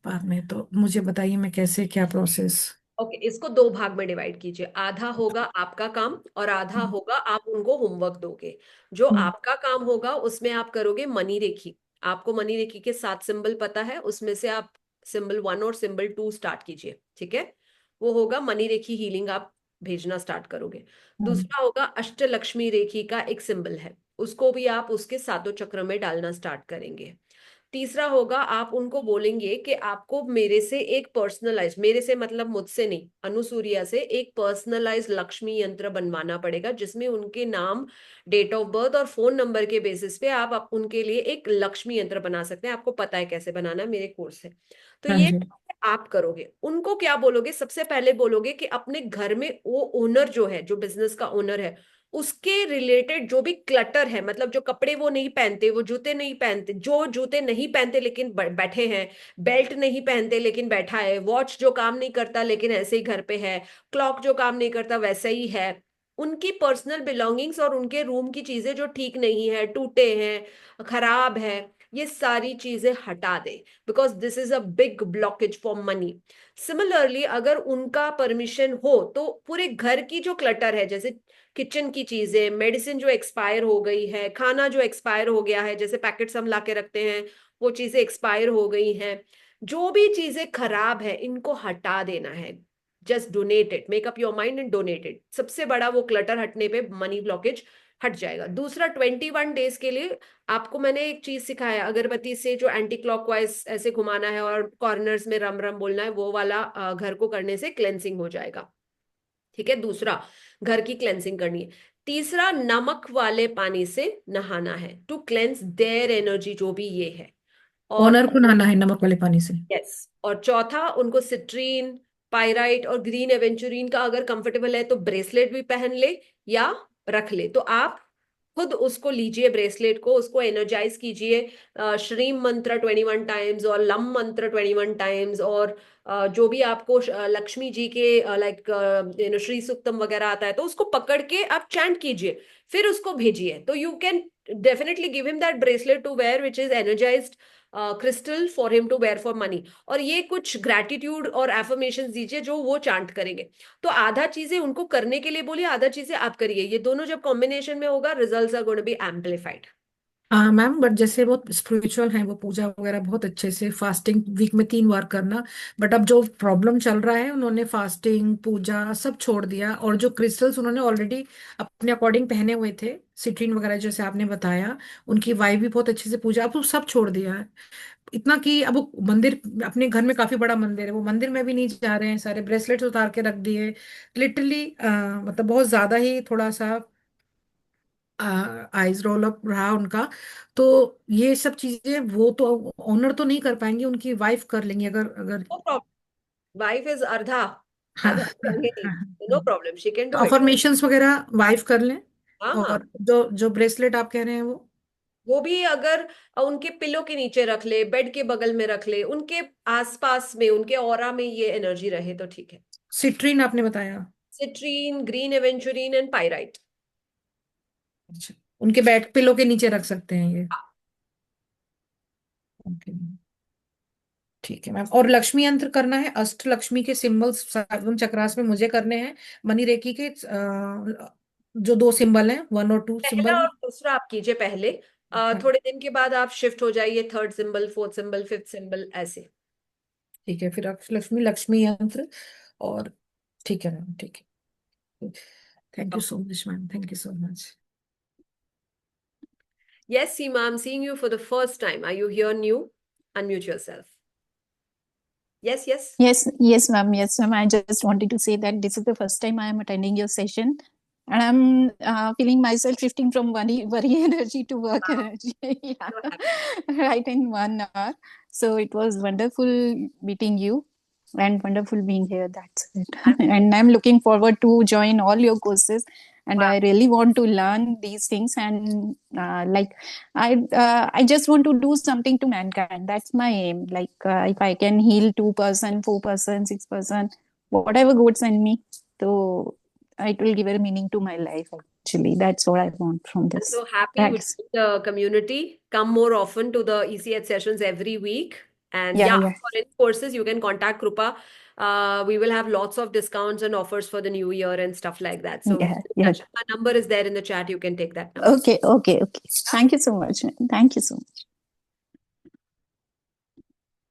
बाद में। तो मुझे बताइए मैं कैसे, क्या प्रोसेस। ओके, इसको 2 भाग में डिवाइड कीजिए। आधा होगा आपका काम और आधा होगा आप उनको होमवर्क दोगे। जो आपका काम होगा उसमें आप करोगे मनी रेखी। आपको मनी रेखी के 7 सिंबल पता है, उसमें से आप सिंबल 1 और सिंबल 2 स्टार्ट कीजिए, ठीक है। वो होगा मनी रेखी हीलिंग, आप भेजना स्टार्ट करोगे। दूसरा होगा अष्टलक्ष्मी रेखी का एक सिंबल है, उसको भी आप उसके 7 चक्र में डालना स्टार्ट करेंगे। तीसरा होगा आप उनको बोलेंगे कि आपको मेरे से एक पर्सनलाइज, मेरे से मतलब मुझसे नहीं, अनुसूर्या से एक पर्सनलाइज लक्ष्मी यंत्र बनवाना पड़ेगा, जिसमें उनके नाम, डेट ऑफ बर्थ और फोन नंबर के बेसिस पे आप उनके लिए एक लक्ष्मी यंत्र बना सकते हैं। आपको पता है कैसे बनाना है, मेरे कोर्स से। तो हाँ ये जी। आप करोगे। उनको क्या बोलोगे, सबसे पहले बोलोगे कि अपने घर में वो ओनर जो है, जो बिजनेस का ओनर है, उसके रिलेटेड जो भी क्लटर है, मतलब जो कपड़े वो नहीं पहनते, वो जूते नहीं पहनते, जो जूते नहीं पहनते लेकिन बैठे हैं, बेल्ट नहीं पहनते लेकिन बैठा है, वॉच जो काम नहीं करता लेकिन ऐसे ही घर पे है, क्लॉक जो काम नहीं करता वैसे ही है, उनकी पर्सनल बिलोंगिंग्स और उनके रूम की चीजें जो ठीक नहीं है, टूटे हैं, खराब है, ये सारी चीजें हटा दे, because this is a big blockage for money. Similarly अगर उनका परमिशन हो तो पूरे घर की जो क्लटर है, जैसे किचन की चीजें, मेडिसिन जो एक्सपायर हो गई है, खाना जो एक्सपायर हो गया है, जैसे पैकेट्स हम ला के रखते हैं वो चीजें एक्सपायर हो गई हैं, जो भी चीजें खराब है इनको हटा देना है। Just donate it, make up your mind and donate it. सबसे बड़ा वो क्लटर हटने पे मनी ब्लॉकेज हट जाएगा। दूसरा, 21 डेज के लिए आपको मैंने एक चीज सिखाया, अगरबत्ती से जो एंटी क्लॉकवाइज ऐसे घुमाना है और कॉर्नर्स में रम रम बोलना है, वो वाला घर को करने से क्लेंसिंग हो जाएगा, ठीक है। दूसरा, घर की क्लेंसिंग करनी है। तीसरा, नमक वाले पानी से नहाना है टू क्लेंस देयर एनर्जी, जो भी ये है। और ओनर को नहाना है नमक वाले पानी से? यस, और चौथा, उनको सिट्रीन, पायराइट और ग्रीन एवेंचुरीन का अगर कंफर्टेबल है तो ब्रेसलेट भी पहन ले या रख ले। तो आप खुद उसको लीजिए, ब्रेसलेट को, उसको एनर्जाइज कीजिए। श्रीम मंत्र 21 टाइम्स और लम मंत्र 21 टाइम्स, और जो भी आपको लक्ष्मी जी के लाइक श्री सुक्तम वगैरह आता है तो उसको पकड़ के आप चैंट कीजिए, फिर उसको भेजिए। तो you can definitely give him that bracelet to wear which is energized crystal for him to wear for money. और ये कुछ ग्रैटिट्यूड और एफर्मेशन दीजिए जो वो चांट करेंगे। तो आधा चीजें उनको करने के लिए बोलिए, आधा चीजें आप करिए। ये दोनों जब कॉम्बिनेशन में होगा, results are going to be amplified. हाँ मैम, बट जैसे वो स्पिरिचुअल हैं, वो पूजा वगैरह बहुत अच्छे से, फास्टिंग वीक में 3 बार करना। बट अब जो प्रॉब्लम चल रहा है, उन्होंने फास्टिंग पूजा सब छोड़ दिया, और जो क्रिस्टल्स उन्होंने ऑलरेडी अपने अकॉर्डिंग पहने हुए थे, सिट्रीन वगैरह जैसे आपने बताया, उनकी वाइफ भी बहुत अच्छे से पूजा, अब वो सब छोड़ दिया है। इतना कि अब वो मंदिर, अपने घर में काफी बड़ा मंदिर है, वो मंदिर में भी नहीं जा रहे हैं, सारे ब्रेसलेट्स उतार के रख दिए। लिटरली मतलब बहुत ज्यादा ही थोड़ा सा आइज रोल अप रहा उनका। तो ये सब चीजें वो तो ऑनर तो नहीं कर पाएंगे, उनकी वाइफ कर लेंगी, अगर अगर नो प्रॉब्लम, वाइफ इज अर्धा, हाँ आधा हाँ जाएंगे नहीं, हाँ। नो प्रॉब्लम, शी कैन तो डू इट। अफर्मेशंस वगैरह वाइफ कर लें। हाँ हाँ, और जो जो ब्रेसलेट आप कह रहे हैं वो वो भी अगर उनके पिलो के नीचे रख ले, बेड के बगल में रख ले, उनके आसपास में, उनके ऑरा में ये एनर्जी रहे तो ठीक है। सिट्रीन आपने बताया? Citrine, green aventurine and pyrite. अच्छा, उनके बेड पिलो के नीचे रख सकते हैं ये? ओके, ठीक है मैम। और लक्ष्मी यंत्र करना है, अष्ट लक्ष्मी के सिंबल्स 7 चक्रास में मुझे करने हैं। मनी रेकी के जो 2 सिंबल हैं, 1 और 2 पहला सिंबल। और दूसरा आप कीजिए पहले, हाँ, थोड़े दिन के बाद आप शिफ्ट हो जाइए, third symbol, fourth symbol, fifth symbol, ऐसे। ठीक है, फिर लक्ष्मी लक्ष्मी यंत्र। और ठीक है मैम, ठीक है। Thank you so much ma'am, thank you so much. Yes, Seema, I'm seeing you for the first time. Are you here new? Unmute yourself. Yes, yes. Yes, ma'am. Yes, ma'am. I just wanted to say that this is the first time I am attending your session, and I'm feeling myself shifting from worry energy to work Wow. energy. So happy. Right in 1 hour. So it was wonderful meeting you. and wonderful being here. That's it. And I'm looking forward to join all your courses. And Wow. I really want to learn these things. And I just want to do something to mankind. That's my aim. Like if I can heal 2%, 4%, 6%, whatever God send me, so it will give a meaning to my life. Actually, that's what I want from I'm this. so happy with That's the community. Come more often to the ECH sessions every week. And yeah, yeah, yeah, for any courses, you can contact Krupa. We will have lots of discounts and offers for the new year and stuff like that. So yeah, yeah. our number is there in the chat. You can take that number. Okay. Thank you so much. Thank you so much.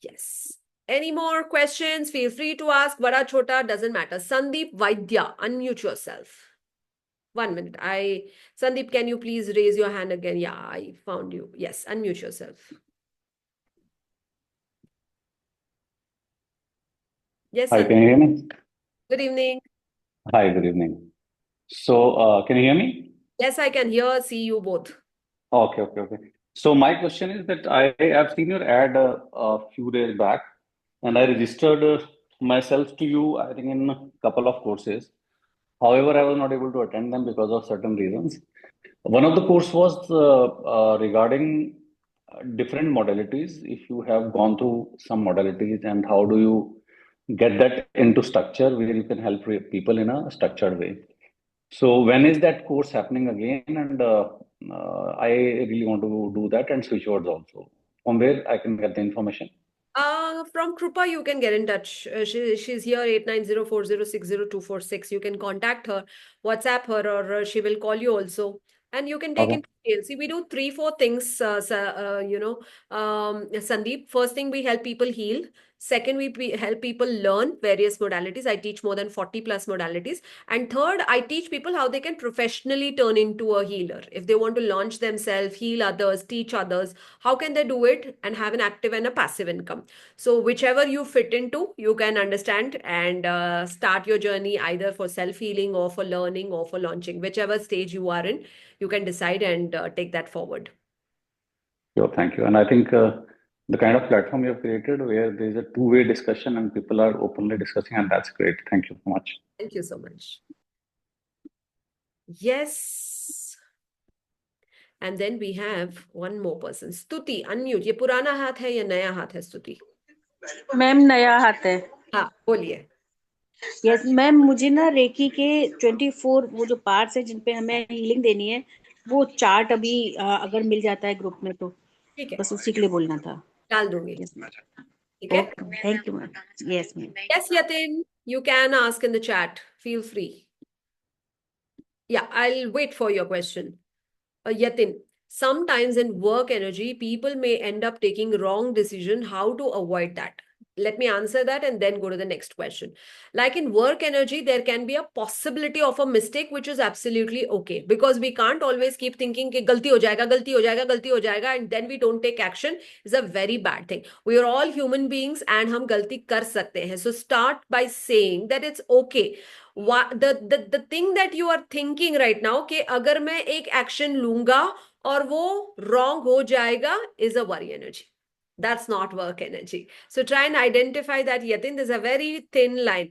Yes. Any more questions? Feel free to ask. Bada chota doesn't matter. Sandeep Vaidya, unmute yourself. 1 minute. Sandeep, can you please raise your hand again? Yeah, I found you. Yes, unmute yourself. Yes, Hi, Sandeep. can you hear me? Good evening. Hi, good evening. So, can you hear me? Yes, I can hear, see you both. Okay. So, my question is that I have seen your ad a few days back, and I registered myself to you, I think, in a couple of courses. However, I was not able to attend them because of certain reasons. One of the course was regarding different modalities. If you have gone through some modalities, and how do you get that into structure where you can help people in a structured way? So when is that course happening again? And I really want to do that and switch words also. From where I can get the information? From Krupa, you can get in touch. She's here, 8904060246. You can contact her, WhatsApp her, or she will call you also. And you can take Okay. in detail. See, we do 3-4 things, Sandeep. First thing, we help people heal. Second, we help people learn various modalities. I teach more than 40 plus modalities. And third, I teach people how they can professionally turn into a healer. If they want to launch themselves, heal others, teach others, how can they do it and have an active and a passive income? So whichever you fit into, you can understand and start your journey either for self-healing or for learning or for launching. Whichever stage you are in, you can decide and take that forward. Sure, thank you. And I think the kind of platform you have created where there is a two-way discussion and people are openly discussing, and that's great. Thank you so much. Thank you so much. Yes. And then we have one more person. Stuti, unmute. ये पुराना हाथ है या नया हाथ है स्तुति? Ma'am नया हाथ है। हाँ, बोलिए। यस मैम, मुझे ना रेकी के 24 वो जो पार्ट्स है जिन पे हमें हीलिंग देनी है, वो चार्ट अभी अगर मिल जाता है ग्रुप में तो ठीक है, बस उसी के लिए बोलना था। डाल दूंगी। यस मैम, ठीक है? Okay, thank you ma'am. Yes ma'am. Yes, Yatin, you can ask in the chat. Feel free. Yeah, I'll wait for your question. Yatin, sometimes in work energy, people may end up taking wrong decision. How to avoid that? Let me answer that and then go to the next question. Like in work energy, there can be a possibility of a mistake, which is absolutely okay. Because we can't always keep thinking कि गलती हो जाएगा, गलती हो जाएगा, गलती हो जाएगा, and then we don't take action is a very bad thing. We are all human beings and हम गलती कर सकते हैं. So start by saying that it's okay. The thing that you are thinking right now कि अगर मैं एक action लूंगा और वो wrong हो जाएगा is a worry energy. That's not work energy. So try and identify that, Yatin. There's a very thin line.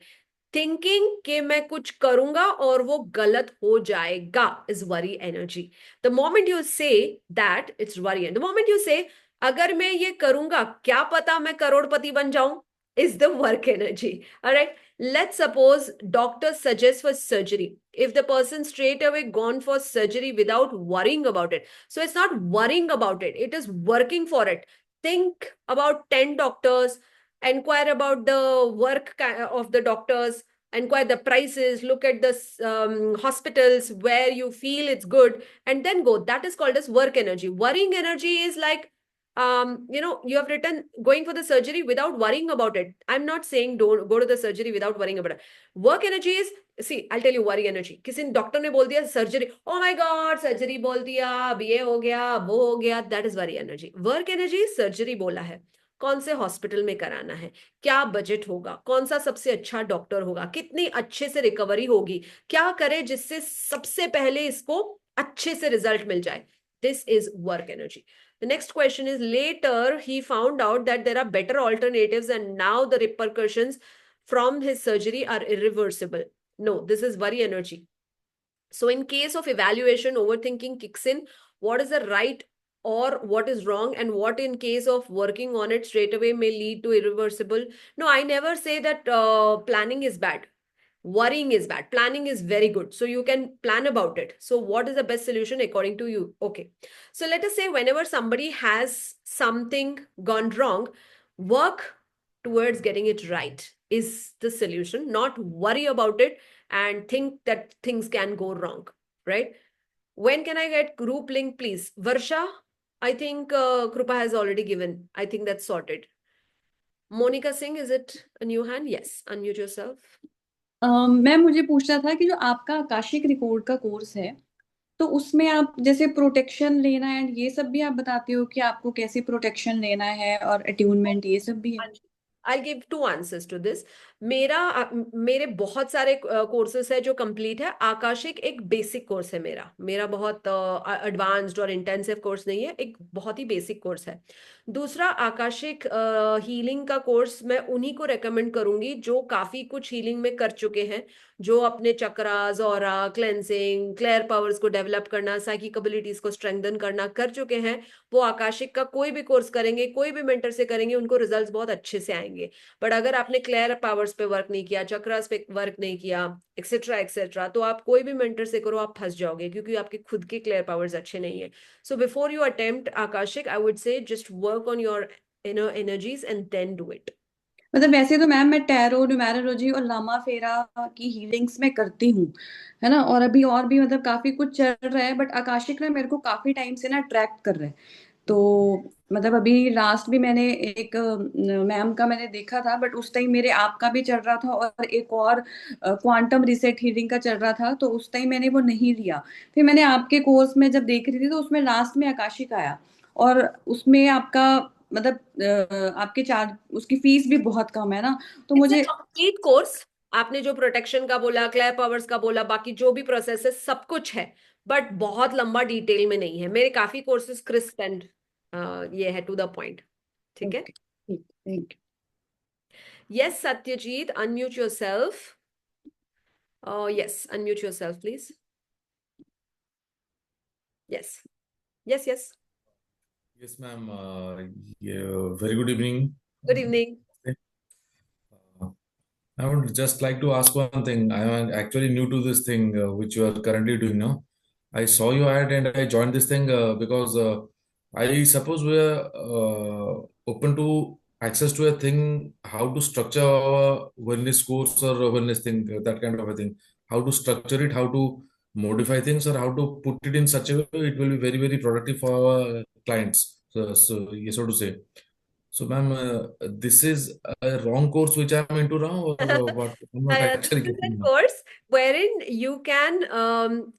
Thinking कि मैं कुछ करूंगा और वो गलत हो जाएगा is worry energy. The moment you say that, it's worry. And the moment you say, अगर मैं ये करूंगा, क्या पता मैं करोड़पति बन जाऊं, is the work energy. All right. Let's suppose doctor suggests for surgery. If the person straight away gone for surgery without worrying about it. So it's not worrying about it. It is working for it. Think about 10 doctors, inquire about the work of the doctors, inquire the prices, look at the hospitals where you feel it's good, and then go. That is called as work energy. Worrying energy is like, you have written going for the surgery without worrying about it. I'm not saying don't go to the surgery without worrying about it. Work energy is, see, I'll tell you worry energy. किसी doctor ने बोल दिया surgery, oh my god, surgery बोल दिया, अब ये हो गया, वो हो गया, that is worry energy. Work energy surgery बोला है, कौन से हॉस्पिटल में कराना है, क्या बजट होगा, कौन सा सबसे अच्छा डॉक्टर होगा, कितनी अच्छे से रिकवरी होगी, क्या करे जिससे सबसे पहले इसको अच्छे से रिजल्ट मिल जाए. This is work energy. The next question is, later he found out that there are better alternatives and now the repercussions from his surgery are irreversible. No, this is worry energy. So in case of evaluation, overthinking kicks in. What is the right or what is wrong, and what in case of working on it straight away may lead to irreversible? No, I never say that planning is bad. Worrying is bad. Planning is very good. So you can plan about it. So what is the best solution according to you? Okay. So let us say whenever somebody has something gone wrong, work towards getting it right is the solution, not worry about it and think that things can go wrong, right? When can I get group link, please? Varsha, I think Krupa has already given. I think that's sorted. Monica Singh, is it a new hand? Yes. Unmute yourself. Ma'am मुझे पूछना था कि जो आपका Akashic record का course है, तो उसमें आप जैसे प्रोटेक्शन लेना एंड ये सब भी आप बताते हो कि आपको कैसे प्रोटेक्शन लेना है, और अट्यूनमेंट ये सब भी है? I'll give two answers to this. मेरे बहुत सारे कोर्सेस है जो कंप्लीट है. आकाशिक एक बेसिक कोर्स है. मेरा बहुत एडवांस्ड और इंटेंसिव कोर्स नहीं है, एक बहुत ही बेसिक कोर्स है. दूसरा आकाशिक हीलिंग का कोर्स मैं उन्हीं को रेकमेंड करूंगी जो काफी कुछ हीलिंग में कर चुके हैं, जो अपने चक्रास और क्लेंसिंग, क्लेयर पावर्स को डेवलप करना, साइकिक एबिलिटीज को स्ट्रेंथन करना कर चुके हैं. वो आकाशिक का कोई भी कोर्स करेंगे, कोई भी मेंटर से करेंगे, उनको रिजल्ट्स बहुत अच्छे से आएंगे. बट अगर आपने क्लियर पावर्स पे वर्क नहीं किया, चक्रास पे वर्क नहीं किया, एक्सेट्रा, तो आप कोई भी मेंटर से करो, आप फंस जाओगे क्योंकि आपके खुद के क्लियर पावर्स अच्छे नहीं है. So before you attempt Akashic, I would say just work on your inner energies and then do it. मतलब वैसे तो मैम मैं टैरो, न्यूमेरोलॉजी और लामा फेरा की हीलिंग्स में करती हूँ, है ना, और अभी और भी मतलब काफी कुछ चल रहा है, बट आकाशिक ना मेरे को काफी टाइम से ना अट्रैक्ट कर रहा है. तो मतलब अभी लास्ट भी मैंने एक मैम का मैंने देखा था, बट उस टाइम मेरे आपका भी चल रहा था और एक और क्वांटम रिसेट हीलिंग का चल रहा था, तो उस टाइम मैंने वो नहीं लिया. फिर मैंने आपके कोर्स में जब देख रही थी तो उसमें लास्ट में आकाशिक आया, और उसमें आपका मतलब आपके चार्ज, उसकी फीस भी बहुत कम है ना, तो मुझे कंप्लीट कोर्स. आपने जो प्रोटेक्शन का बोला, क्लेयर पावर्स का बोला, बाकी जो भी प्रोसेस है सब कुछ है, बट बहुत लंबा डिटेल में नहीं है. मेरे काफी कोर्सेज क्रिस्प एंड ये है टू द पॉइंट. ठीक है. Thank you. Yes, Satyajit, unmute yourself. Yes, unmute yourself, please. Yes. Yes, yes. Yes, ma'am. Very good evening. Good evening. I would just like to ask one thing. I am actually new to this thing which you are currently doing now. I saw your ad and I joined this thing because I suppose we are open to access to a thing, how to structure our wellness course or wellness thing, that kind of a thing. How to structure it, how to modify things, or how to put it in such a way it will be very, very productive for our clients. So yes, so to say. So, ma'am, this is a wrong course which I'm into now, or what? I'm not actually This is getting a now. course wherein you can,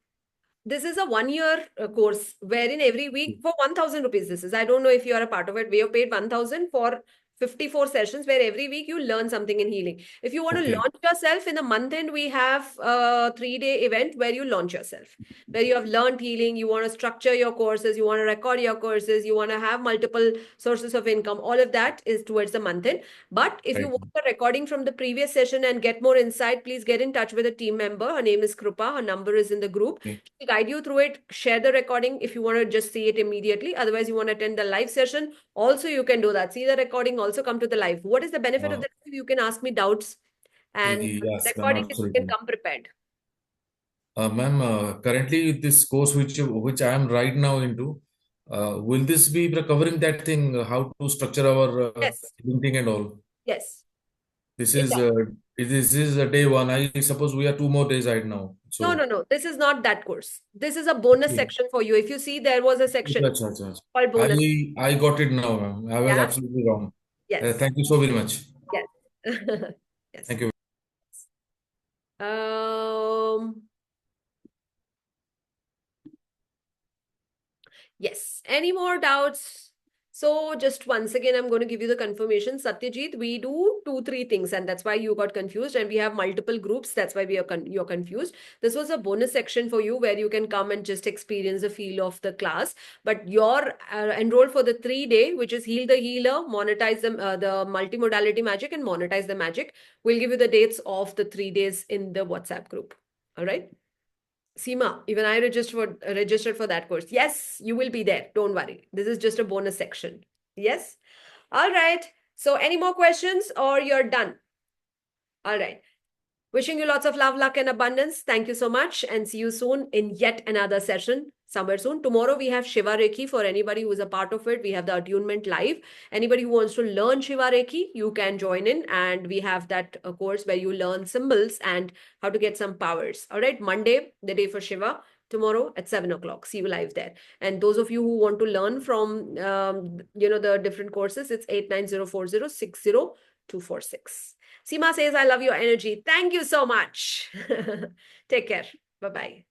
this is a 1 year course wherein every week for 1,000 rupees. This is, I don't know if you are a part of it. We have paid 1,000 for 54 sessions where every week you learn something in healing. If you want to Okay. launch yourself in the month end, we have a 3-day event where you launch yourself, where you have learned healing, you want to structure your courses, you want to record your courses, you want to have multiple sources of income. All of that is towards the month end. But if you Right. want a recording from the previous session and get more insight, please get in touch with a team member. Her name is Krupa. Her number is in the group. Okay. She'll guide you through it. Share the recording if you want to just see it immediately. Otherwise, you want to attend the live session. Also, you can do that. See the recording, also come to the live. What is the benefit of the live? You can ask me doubts, and Yes, ma'am, recording is you can absolutely. come prepared. Ma'am, currently this course which I am right now into, will this be covering that thing, how to structure our Yes. thinking and all? Yes. This It is does. this is day one. I suppose we are 2 more days right now. No, So no, no. This is not that course. This is a bonus okay. section for you. If you see, there was a section Achha, achha, achha. called bonus. I got it now, ma'am. I was Yeah. absolutely wrong. Yes. Thank you so very much. Yes. Yes. Thank you. Yes. Any more doubts? So just once again, I'm going to give you the confirmation. Satyajit, we do 2-3 things, and that's why you got confused. And we have multiple groups. That's why you're confused. This was a bonus section for you where you can come and just experience the feel of the class. But you're enrolled for the 3-day, which is Heal the Healer, monetize the multimodality magic, and monetize the magic. We'll give you the dates of the 3 days in the WhatsApp group. All right. Seema, even I registered for that course. Yes, you will be there. Don't worry. This is just a bonus section. Yes. All right. So any more questions or you're done? All right. Wishing you lots of love, luck, and abundance. Thank you so much, and see you soon in yet another session somewhere soon. Tomorrow we have Shiva Reiki for anybody who is a part of it. We have the attunement live. Anybody who wants to learn Shiva Reiki, you can join in, and we have that course where you learn symbols and how to get some powers. All right, Monday, the day for Shiva. Tomorrow at 7 o'clock. See you live there. And those of you who want to learn from the different courses, it's 8904060246. Seema says, I love your energy. Thank you so much. Take care. Bye-bye.